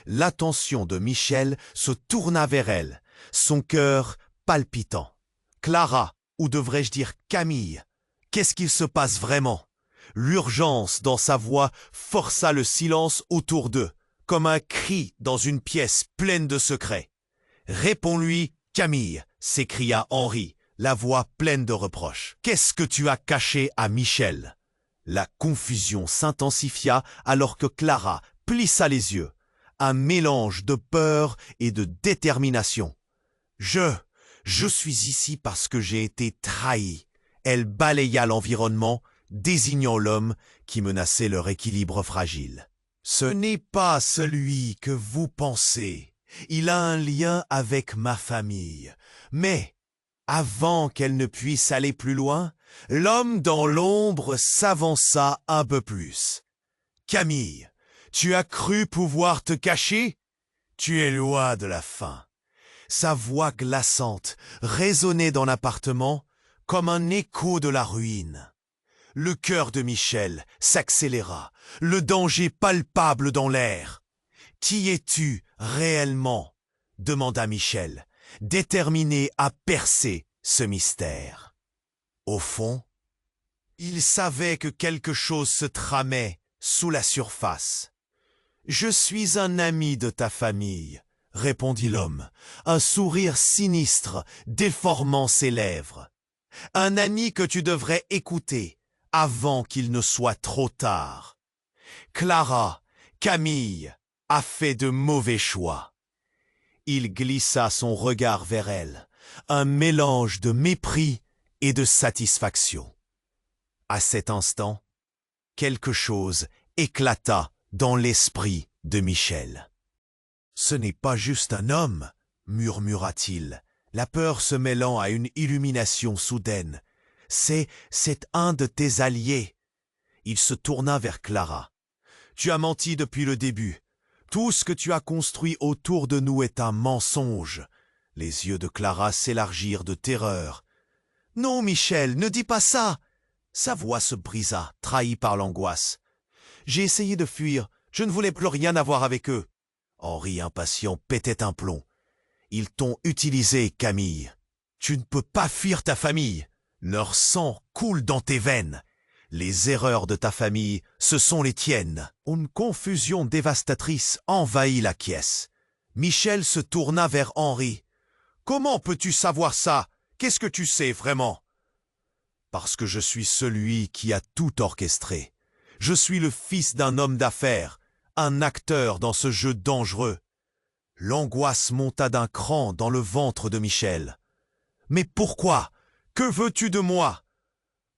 L'attention de Michel se tourna vers elle, son cœur palpitant. « Clara, ou devrais-je dire Camille, qu'est-ce qu'il se passe vraiment ?» L'urgence dans sa voix força le silence autour d'eux, comme un cri dans une pièce pleine de secrets. « Réponds-lui, Camille !» s'écria Henri, la voix pleine de reproches. « Qu'est-ce que tu as caché à Michel ?» La confusion s'intensifia alors que Clara plissa les yeux, un mélange de peur et de détermination. « Je suis ici parce que j'ai été trahie. » Elle balaya l'environnement, désignant l'homme qui menaçait leur équilibre fragile. « Ce n'est pas celui que vous pensez. Il a un lien avec ma famille. » Mais, avant qu'elle ne puisse aller plus loin, l'homme dans l'ombre s'avança un peu plus. « Camille, tu as cru pouvoir te cacher? Tu es loin de la fin. » Sa voix glaçante résonnait dans l'appartement comme un écho de la ruine. Le cœur de Michel s'accéléra, le danger palpable dans l'air. « Qui es-tu réellement ?» demanda Michel, déterminé à percer ce mystère. Au fond, il savait que quelque chose se tramait sous la surface. « Je suis un ami de ta famille, » répondit l'homme, un sourire sinistre déformant ses lèvres. « Un ami que tu devrais écouter, avant qu'il ne soit trop tard. Clara, Camille, a fait de mauvais choix. Il glissa son regard vers elle, un mélange de mépris et de satisfaction. À cet instant, quelque chose éclata dans l'esprit de Michel. « Ce n'est pas juste un homme, » murmura-t-il, la peur se mêlant à une illumination soudaine. « C'est un de tes alliés. » Il se tourna vers Clara. « Tu as menti depuis le début. Tout ce que tu as construit autour de nous est un mensonge. » Les yeux de Clara s'élargirent de terreur. « Non, Michel, ne dis pas ça !» Sa voix se brisa, trahie par l'angoisse. « J'ai essayé de fuir, je ne voulais plus rien avoir avec eux. » Henri, impatient, pétait un plomb. « Ils t'ont utilisé, Camille. Tu ne peux pas fuir ta famille. Leur sang coule dans tes veines. Les erreurs de ta famille, ce sont les tiennes. » Une confusion dévastatrice envahit la pièce. Michel se tourna vers Henri. « Comment peux-tu savoir ça? Qu'est-ce que tu sais vraiment? » « Parce que je suis celui qui a tout orchestré. Je suis le fils d'un homme d'affaires, un acteur dans ce jeu dangereux. » L'angoisse monta d'un cran dans le ventre de Michel. « Mais pourquoi? Que veux-tu de moi ?»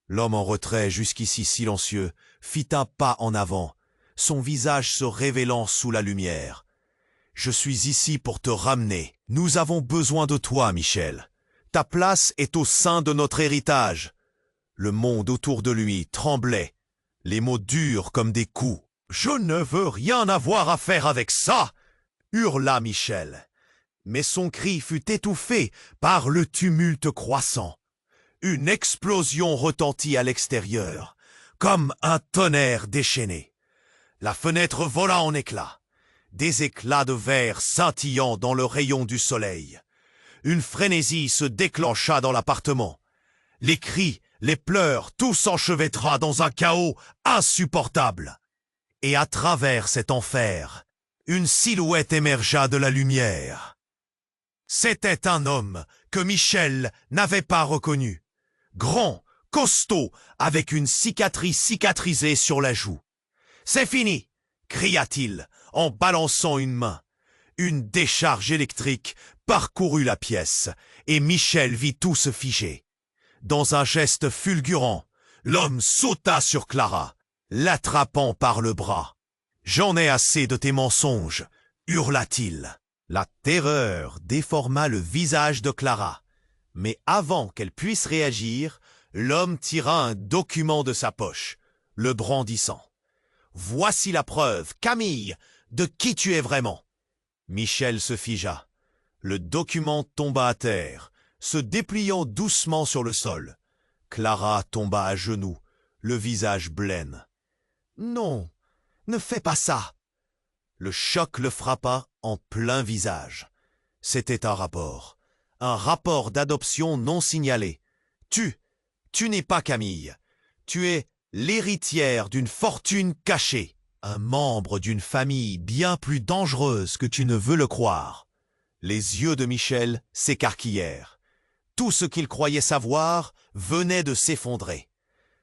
L'homme en retrait, jusqu'ici silencieux, fit un pas en avant, son visage se révélant sous la lumière. « Je suis ici pour te ramener. Nous avons besoin de toi, Michel. Ta place est au sein de notre héritage. » Le monde autour de lui tremblait, les mots durs comme des coups. « Je ne veux rien avoir à faire avec ça !» hurla Michel. Mais son cri fut étouffé par le tumulte croissant. Une explosion retentit à l'extérieur, comme un tonnerre déchaîné. La fenêtre vola en éclats, des éclats de verre scintillant dans le rayon du soleil. Une frénésie se déclencha dans l'appartement. Les cris, les pleurs, tout s'enchevêtra dans un chaos insupportable. Et à travers cet enfer, une silhouette émergea de la lumière. C'était un homme que Michel n'avait pas reconnu. Grand, costaud, avec une cicatrice cicatrisée sur la joue. « C'est fini !» cria-t-il en balançant une main. Une décharge électrique parcourut la pièce et Michel vit tout se figer. Dans un geste fulgurant, l'homme sauta sur Clara, l'attrapant par le bras. « J'en ai assez de tes mensonges !» hurla-t-il. La terreur déforma le visage de Clara. Mais avant qu'elle puisse réagir, l'homme tira un document de sa poche, le brandissant. « Voici la preuve, Camille, de qui tu es vraiment !» Michel se figea. Le document tomba à terre, se dépliant doucement sur le sol. Clara tomba à genoux, le visage blême. « Non, ne fais pas ça !» Le choc le frappa en plein visage. C'était un rapport d'adoption non signalé. Tu n'es pas Camille. Tu es l'héritière d'une fortune cachée, un membre d'une famille bien plus dangereuse que tu ne veux le croire. Les yeux de Michel s'écarquillèrent. Tout ce qu'il croyait savoir venait de s'effondrer.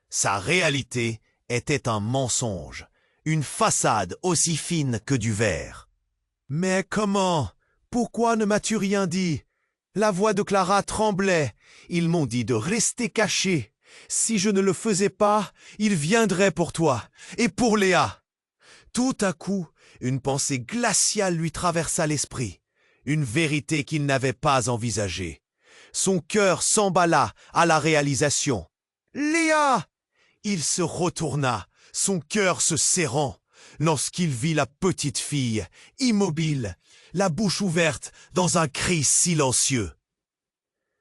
Sa réalité était un mensonge, une façade aussi fine que du verre. « Mais comment? Pourquoi ne m'as-tu rien dit? » La voix de Clara tremblait. « Ils m'ont dit de rester caché. Si je ne le faisais pas, ils viendraient pour toi et pour Léa. » Tout à coup, une pensée glaciale lui traversa l'esprit, une vérité qu'il n'avait pas envisagée. Son cœur s'emballa à la réalisation. « Léa !» Il se retourna, son cœur se serrant, lorsqu'il vit la petite fille, immobile, la bouche ouverte dans un cri silencieux.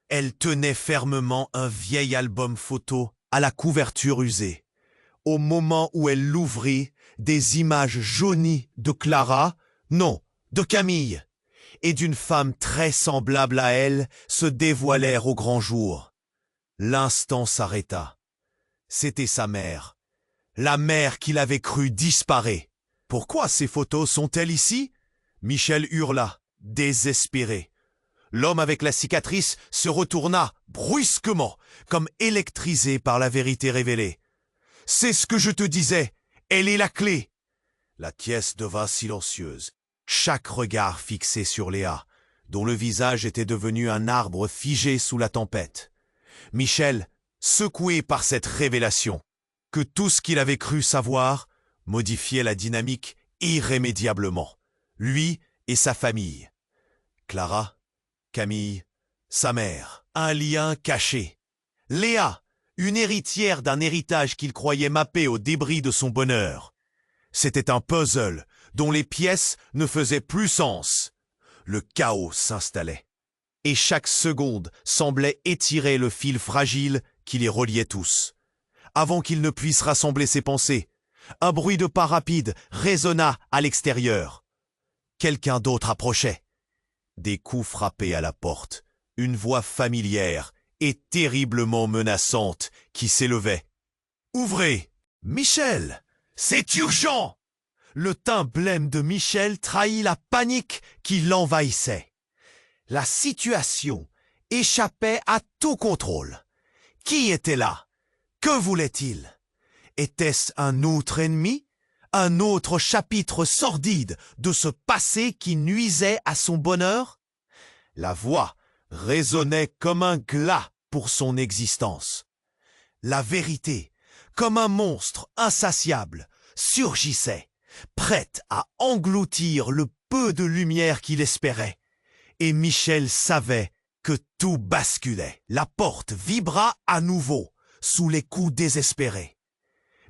Elle tenait fermement un vieil album photo à la couverture usée. Au moment où elle l'ouvrit, des images jaunies de Clara, non, de Camille, et d'une femme très semblable à elle se dévoilèrent au grand jour. L'instant s'arrêta. C'était sa mère. La mère qu'il avait cru disparaît. « Pourquoi ces photos sont-elles ici ?» Michel hurla, désespéré. L'homme avec la cicatrice se retourna brusquement, comme électrisé par la vérité révélée. C'est ce que je te disais. Elle est la clé. La pièce devint silencieuse. Chaque regard fixé sur Léa, dont le visage était devenu un arbre figé sous la tempête. Michel, secoué par cette révélation, que tout ce qu'il avait cru savoir modifiait la dynamique irrémédiablement, lui et sa famille. Clara, Camille, sa mère, un lien caché. Léa, une héritière d'un héritage qu'il croyait mappé au débris de son bonheur. C'était un puzzle dont les pièces ne faisaient plus sens. Le chaos s'installait. Et chaque seconde semblait étirer le fil fragile qui les reliait tous. Avant qu'il ne puisse rassembler ses pensées, un bruit de pas rapide résonna à l'extérieur. Quelqu'un d'autre approchait. Des coups frappaient à la porte, une voix familière et terriblement menaçante qui s'élevait. « Ouvrez ! Michel ! C'est urgent !» Le teint blême de Michel trahit la panique qui l'envahissait. La situation échappait à tout contrôle. Qui était là? Que voulait-il? Était-ce un autre ennemi? Un autre chapitre sordide de ce passé qui nuisait à son bonheur? La voix résonnait comme un glas pour son existence. La vérité, comme un monstre insatiable, surgissait, prête à engloutir le peu de lumière qu'il espérait. Et Michel savait que tout basculait. La porte vibra à nouveau, sous les coups désespérés.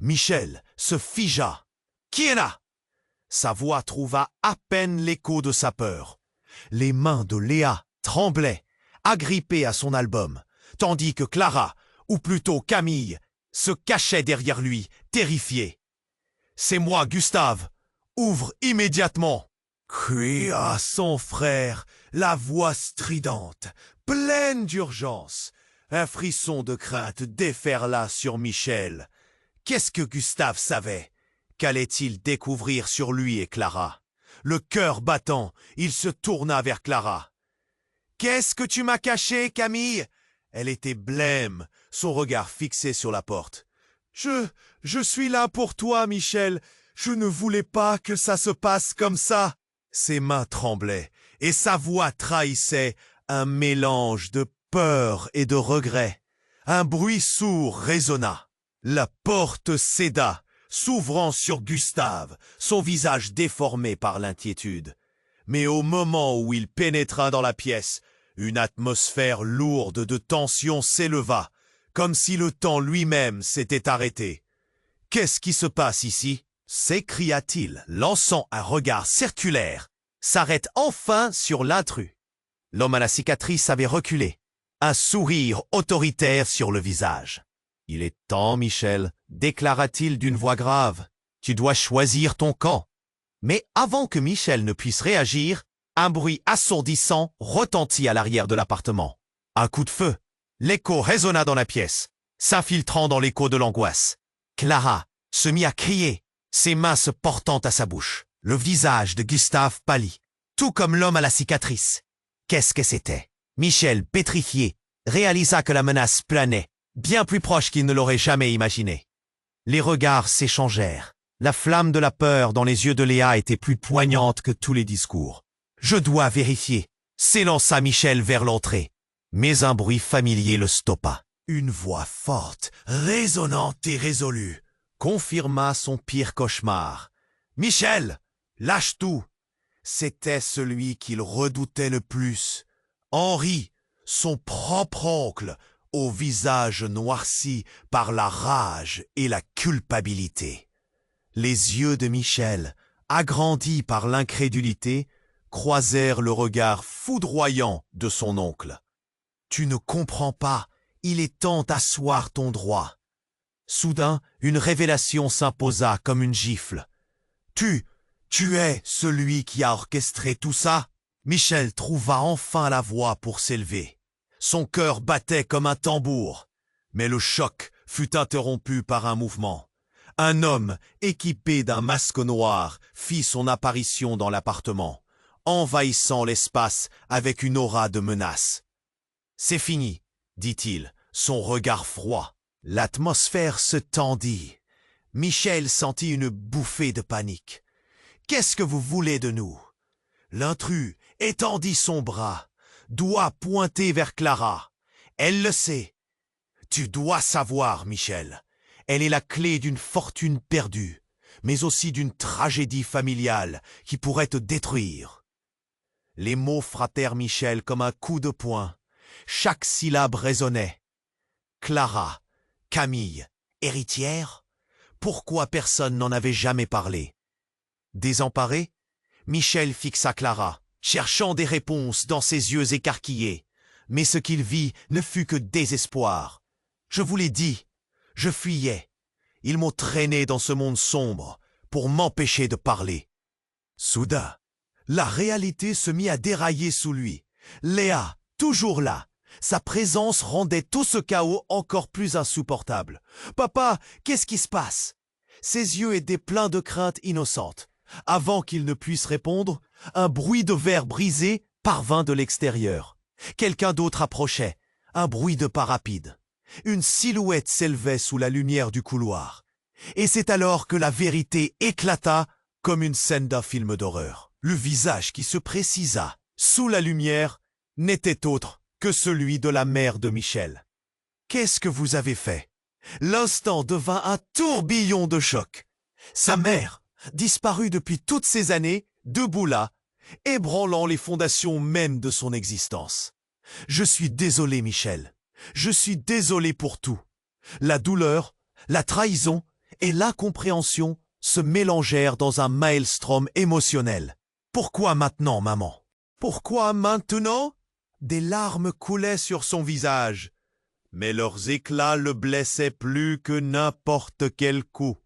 Michel se figea. « Qui est là ?» Sa voix trouva à peine l'écho de sa peur. Les mains de Léa tremblaient, agrippées à son album, tandis que Clara, ou plutôt Camille, se cachait derrière lui, terrifiée. « C'est moi, Gustave. Ouvre immédiatement !» cria son frère, la voix stridente, pleine d'urgence. Un frisson de crainte déferla sur Michel. Qu'est-ce que Gustave savait? Qu'allait-il découvrir sur lui et Clara? Le cœur battant, il se tourna vers Clara. « Qu'est-ce que tu m'as caché, Camille ?» Elle était blême, son regard fixé sur la porte. « Je suis là pour toi, Michel. Je ne voulais pas que ça se passe comme ça. » Ses mains tremblaient et sa voix trahissait un mélange de peur et de regret. Un bruit sourd résonna. La porte céda, s'ouvrant sur Gustave, son visage déformé par l'inquiétude. Mais au moment où il pénétra dans la pièce, une atmosphère lourde de tension s'éleva, comme si le temps lui-même s'était arrêté. « Qu'est-ce qui se passe ici ?» s'écria-t-il, lançant un regard circulaire, s'arrête enfin sur l'intrus. L'homme à la cicatrice avait reculé, un sourire autoritaire sur le visage. « Il est temps, Michel, déclara-t-il d'une voix grave. Tu dois choisir ton camp. » Mais avant que Michel ne puisse réagir, un bruit assourdissant retentit à l'arrière de l'appartement. Un coup de feu. L'écho résonna dans la pièce, s'infiltrant dans l'écho de l'angoisse. Clara se mit à crier, ses mains se portant à sa bouche. Le visage de Gustave pâlit, tout comme l'homme à la cicatrice. Qu'est-ce que c'était? Michel, pétrifié, réalisa que la menace planait, bien plus proche qu'il ne l'aurait jamais imaginé. Les regards s'échangèrent. La flamme de la peur dans les yeux de Léa était plus poignante que tous les discours. « Je dois vérifier », s'élança Michel vers l'entrée. Mais un bruit familier le stoppa. Une voix forte, résonnante et résolue, confirma son pire cauchemar. « Michel, lâche tout !» C'était celui qu'il redoutait le plus. Henri, son propre oncle, au visage noirci par la rage et la culpabilité. Les yeux de Michel, agrandis par l'incrédulité, croisèrent le regard foudroyant de son oncle. « Tu ne comprends pas, il est temps d'asseoir ton droit. » Soudain, une révélation s'imposa comme une gifle. « Tu es celui qui a orchestré tout ça ?» Michel trouva enfin la voix pour s'élever. Son cœur battait comme un tambour, mais le choc fut interrompu par un mouvement. Un homme, équipé d'un masque noir, fit son apparition dans l'appartement, envahissant l'espace avec une aura de menace. « C'est fini », dit-il, son regard froid. L'atmosphère se tendit, Michel sentit une bouffée de panique. « Qu'est-ce que vous voulez de nous ?» L'intrus étendit son bras, doigt pointé vers Clara. Elle le sait. Tu dois savoir, Michel. Elle est la clé d'une fortune perdue, mais aussi d'une tragédie familiale qui pourrait te détruire. Les mots frappèrent Michel comme un coup de poing. Chaque syllabe résonnait. Clara, Camille, héritière? Pourquoi personne n'en avait jamais parlé? Désemparé, Michel fixa Clara, cherchant des réponses dans ses yeux écarquillés. Mais ce qu'il vit ne fut que désespoir. Je vous l'ai dit, je fuyais. Ils m'ont traîné dans ce monde sombre pour m'empêcher de parler. Soudain, la réalité se mit à dérailler sous lui. Léa, toujours là, sa présence rendait tout ce chaos encore plus insupportable. « Papa, qu'est-ce qui se passe ?» Ses yeux étaient pleins de crainte innocente. Avant qu'il ne puisse répondre, un bruit de verre brisé parvint de l'extérieur. Quelqu'un d'autre approchait, un bruit de pas rapide. Une silhouette s'élevait sous la lumière du couloir. Et c'est alors que la vérité éclata comme une scène d'un film d'horreur. Le visage qui se précisa sous la lumière n'était autre que celui de la mère de Michel. « Qu'est-ce que vous avez fait ?» L'instant devint un tourbillon de choc. Sa mère, disparue depuis toutes ces années, debout là, ébranlant les fondations mêmes de son existence. « Je suis désolé, Michel. Je suis désolé pour tout. » La douleur, la trahison et l'incompréhension se mélangèrent dans un maelstrom émotionnel. « Pourquoi maintenant, maman? Pourquoi maintenant ?» Des larmes coulaient sur son visage, mais leurs éclats le blessaient plus que n'importe quel coup.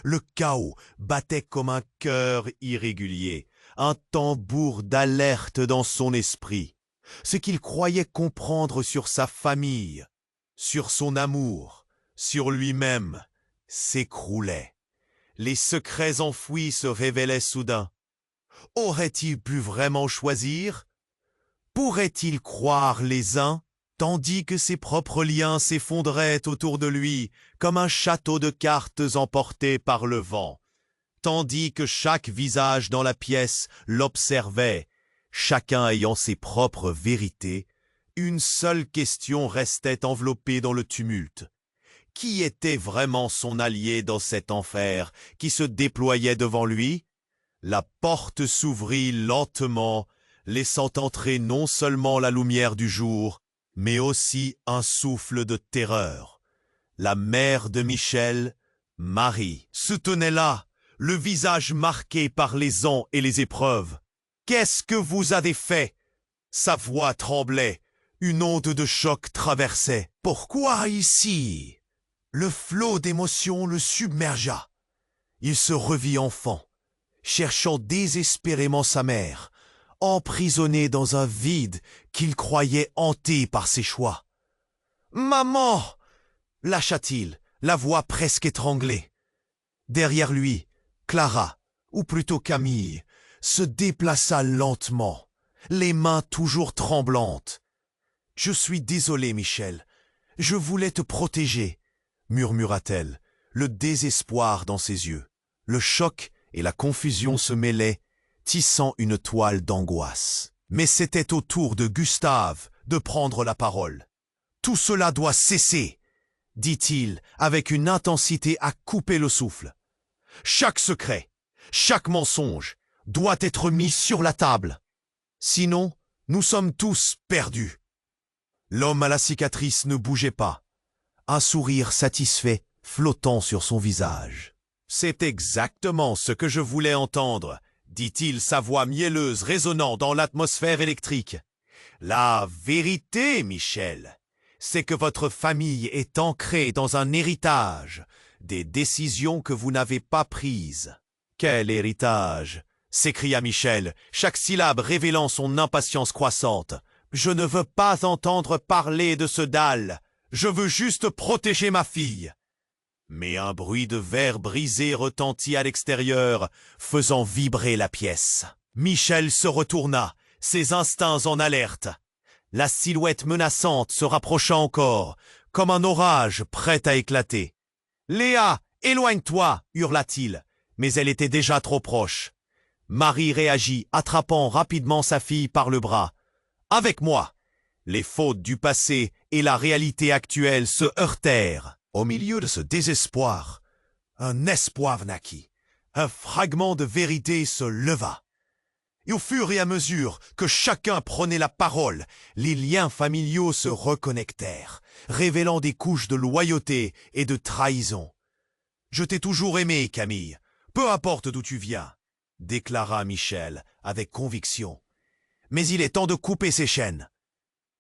Le chaos battait comme un cœur irrégulier, un tambour d'alerte dans son esprit. Ce qu'il croyait comprendre sur sa famille, sur son amour, sur lui-même, s'écroulait. Les secrets enfouis se révélaient soudain. Aurait-il pu vraiment choisir? Pourrait-il croire les uns, tandis que ses propres liens s'effondraient autour de lui comme un château de cartes emporté par le vent, tandis que chaque visage dans la pièce l'observait, chacun ayant ses propres vérités, une seule question restait enveloppée dans le tumulte. Qui était vraiment son allié dans cet enfer qui se déployait devant lui? La porte s'ouvrit lentement, laissant entrer non seulement la lumière du jour, mais aussi un souffle de terreur. La mère de Michel, Marie, se tenait là, le visage marqué par les ans et les épreuves. « Qu'est-ce que vous avez fait ?» Sa voix tremblait, une onde de choc traversait. « Pourquoi ici ?» Le flot d'émotions le submergea. Il se revit enfant, cherchant désespérément sa mère, emprisonné dans un vide qu'il croyait hanté par ses choix. « Maman !» lâcha-t-il, la voix presque étranglée. Derrière lui, Clara, ou plutôt Camille, se déplaça lentement, les mains toujours tremblantes. « Je suis désolée, Michel. Je voulais te protéger, » murmura-t-elle, le désespoir dans ses yeux. Le choc et la confusion se mêlaient, tissant une toile d'angoisse. Mais c'était au tour de Gustave de prendre la parole. « Tout cela doit cesser !» dit-il avec une intensité à couper le souffle. « Chaque secret, chaque mensonge doit être mis sur la table. Sinon, nous sommes tous perdus. » L'homme à la cicatrice ne bougeait pas, un sourire satisfait flottant sur son visage. « C'est exactement ce que je voulais entendre », dit-il, sa voix mielleuse résonnant dans l'atmosphère électrique. « La vérité, Michel, c'est que votre famille est ancrée dans un héritage, des décisions que vous n'avez pas prises. »« Quel héritage ?» s'écria Michel, chaque syllabe révélant son impatience croissante. « Je ne veux pas entendre parler de ce dalle. Je veux juste protéger ma fille. » Mais un bruit de verre brisé retentit à l'extérieur, faisant vibrer la pièce. Michel se retourna, ses instincts en alerte. La silhouette menaçante se rapprocha encore, comme un orage prêt à éclater. « Léa, Éloigne-toi, hurla-t-il, mais elle était déjà trop proche. Marie réagit, attrapant rapidement sa fille par le bras. Avec moi! Les fautes du passé et la réalité actuelle se heurtèrent. Au milieu de ce désespoir, un espoir naquit. Un fragment de vérité se leva. Et au fur et à mesure que chacun prenait la parole, les liens familiaux se reconnectèrent, révélant des couches de loyauté et de trahison. « Je t'ai toujours aimé, Camille, peu importe d'où tu viens, » déclara Michel avec conviction. « Mais il est temps de couper ces chaînes. »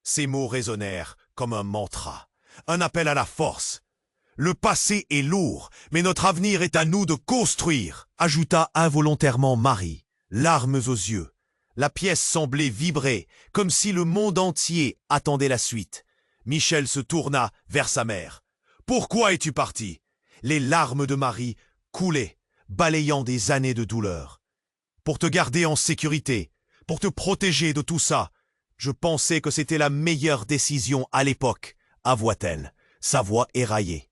Ces mots résonnèrent comme un mantra, un appel à la force. « Le passé est lourd, mais notre avenir est à nous de construire », ajouta involontairement Marie, larmes aux yeux. La pièce semblait vibrer, comme si le monde entier attendait la suite. Michel se tourna vers sa mère. « Pourquoi es-tu parti ?» Les larmes de Marie coulaient, balayant des années de douleur. « Pour te garder en sécurité, pour te protéger de tout ça. Je pensais que c'était la meilleure décision à l'époque, avoua-t-elle, sa voix éraillée.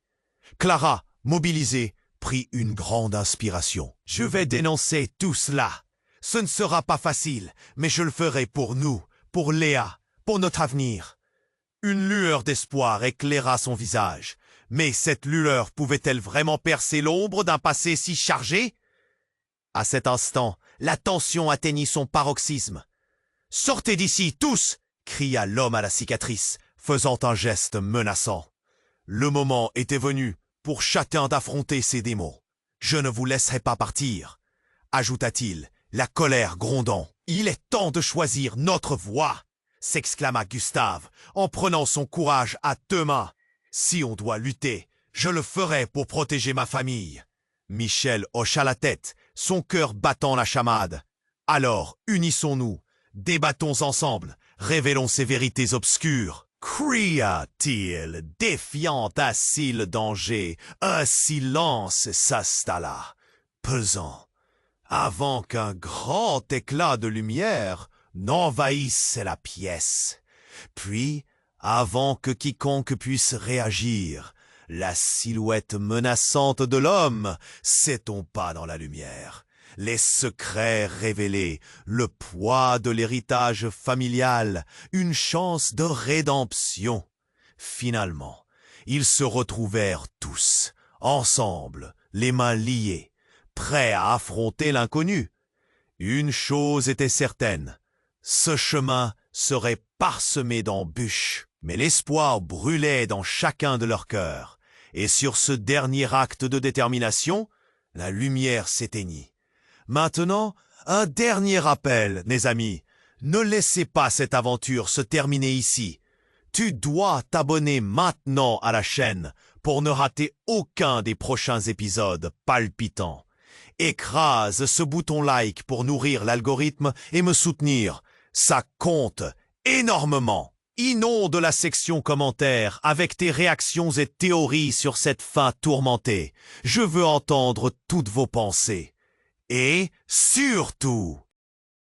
Clara, mobilisée, prit une grande inspiration. « Je vais dénoncer tout cela. Ce ne sera pas facile, mais je le ferai pour nous, pour Léa, pour notre avenir. » Une lueur d'espoir éclaira son visage. Mais cette lueur pouvait-elle vraiment percer l'ombre d'un passé si chargé? À cet instant, la tension atteignit son paroxysme. « Sortez d'ici, tous !» cria l'homme à la cicatrice, faisant un geste menaçant. Le moment était venu pour chacun d'affronter ses démons. « Je ne vous laisserai pas partir !» ajouta-t-il, la colère grondant. « Il est temps de choisir notre voie !» s'exclama Gustave, en prenant son courage à deux mains. « Si on doit lutter, je le ferai pour protéger ma famille. » Michel hocha la tête, son cœur battant la chamade. « Alors, unissons-nous, débattons ensemble, révélons ces vérités obscures. » cria-t-il, défiant ainsi le danger. Un silence s'installa, pesant, avant qu'un grand éclat de lumière n'envahisse la pièce. Puis, avant que quiconque puisse réagir, la silhouette menaçante de l'homme s'estompa dans la lumière. Les secrets révélés, le poids de l'héritage familial, une chance de rédemption. Finalement, ils se retrouvèrent tous, ensemble, les mains liées, prêts à affronter l'inconnu. Une chose était certaine, ce chemin serait parsemé d'embûches, mais l'espoir brûlait dans chacun de leurs cœurs, et sur ce dernier acte de détermination, la lumière s'éteignit. Maintenant, un dernier appel, mes amis. Ne laissez pas cette aventure se terminer ici. Tu dois t'abonner maintenant à la chaîne pour ne rater aucun des prochains épisodes palpitants. Écrase ce bouton like pour nourrir l'algorithme et me soutenir. Ça compte énormément. Inonde la section commentaires avec tes réactions et théories sur cette fin tourmentée. Je veux entendre toutes vos pensées. Et surtout,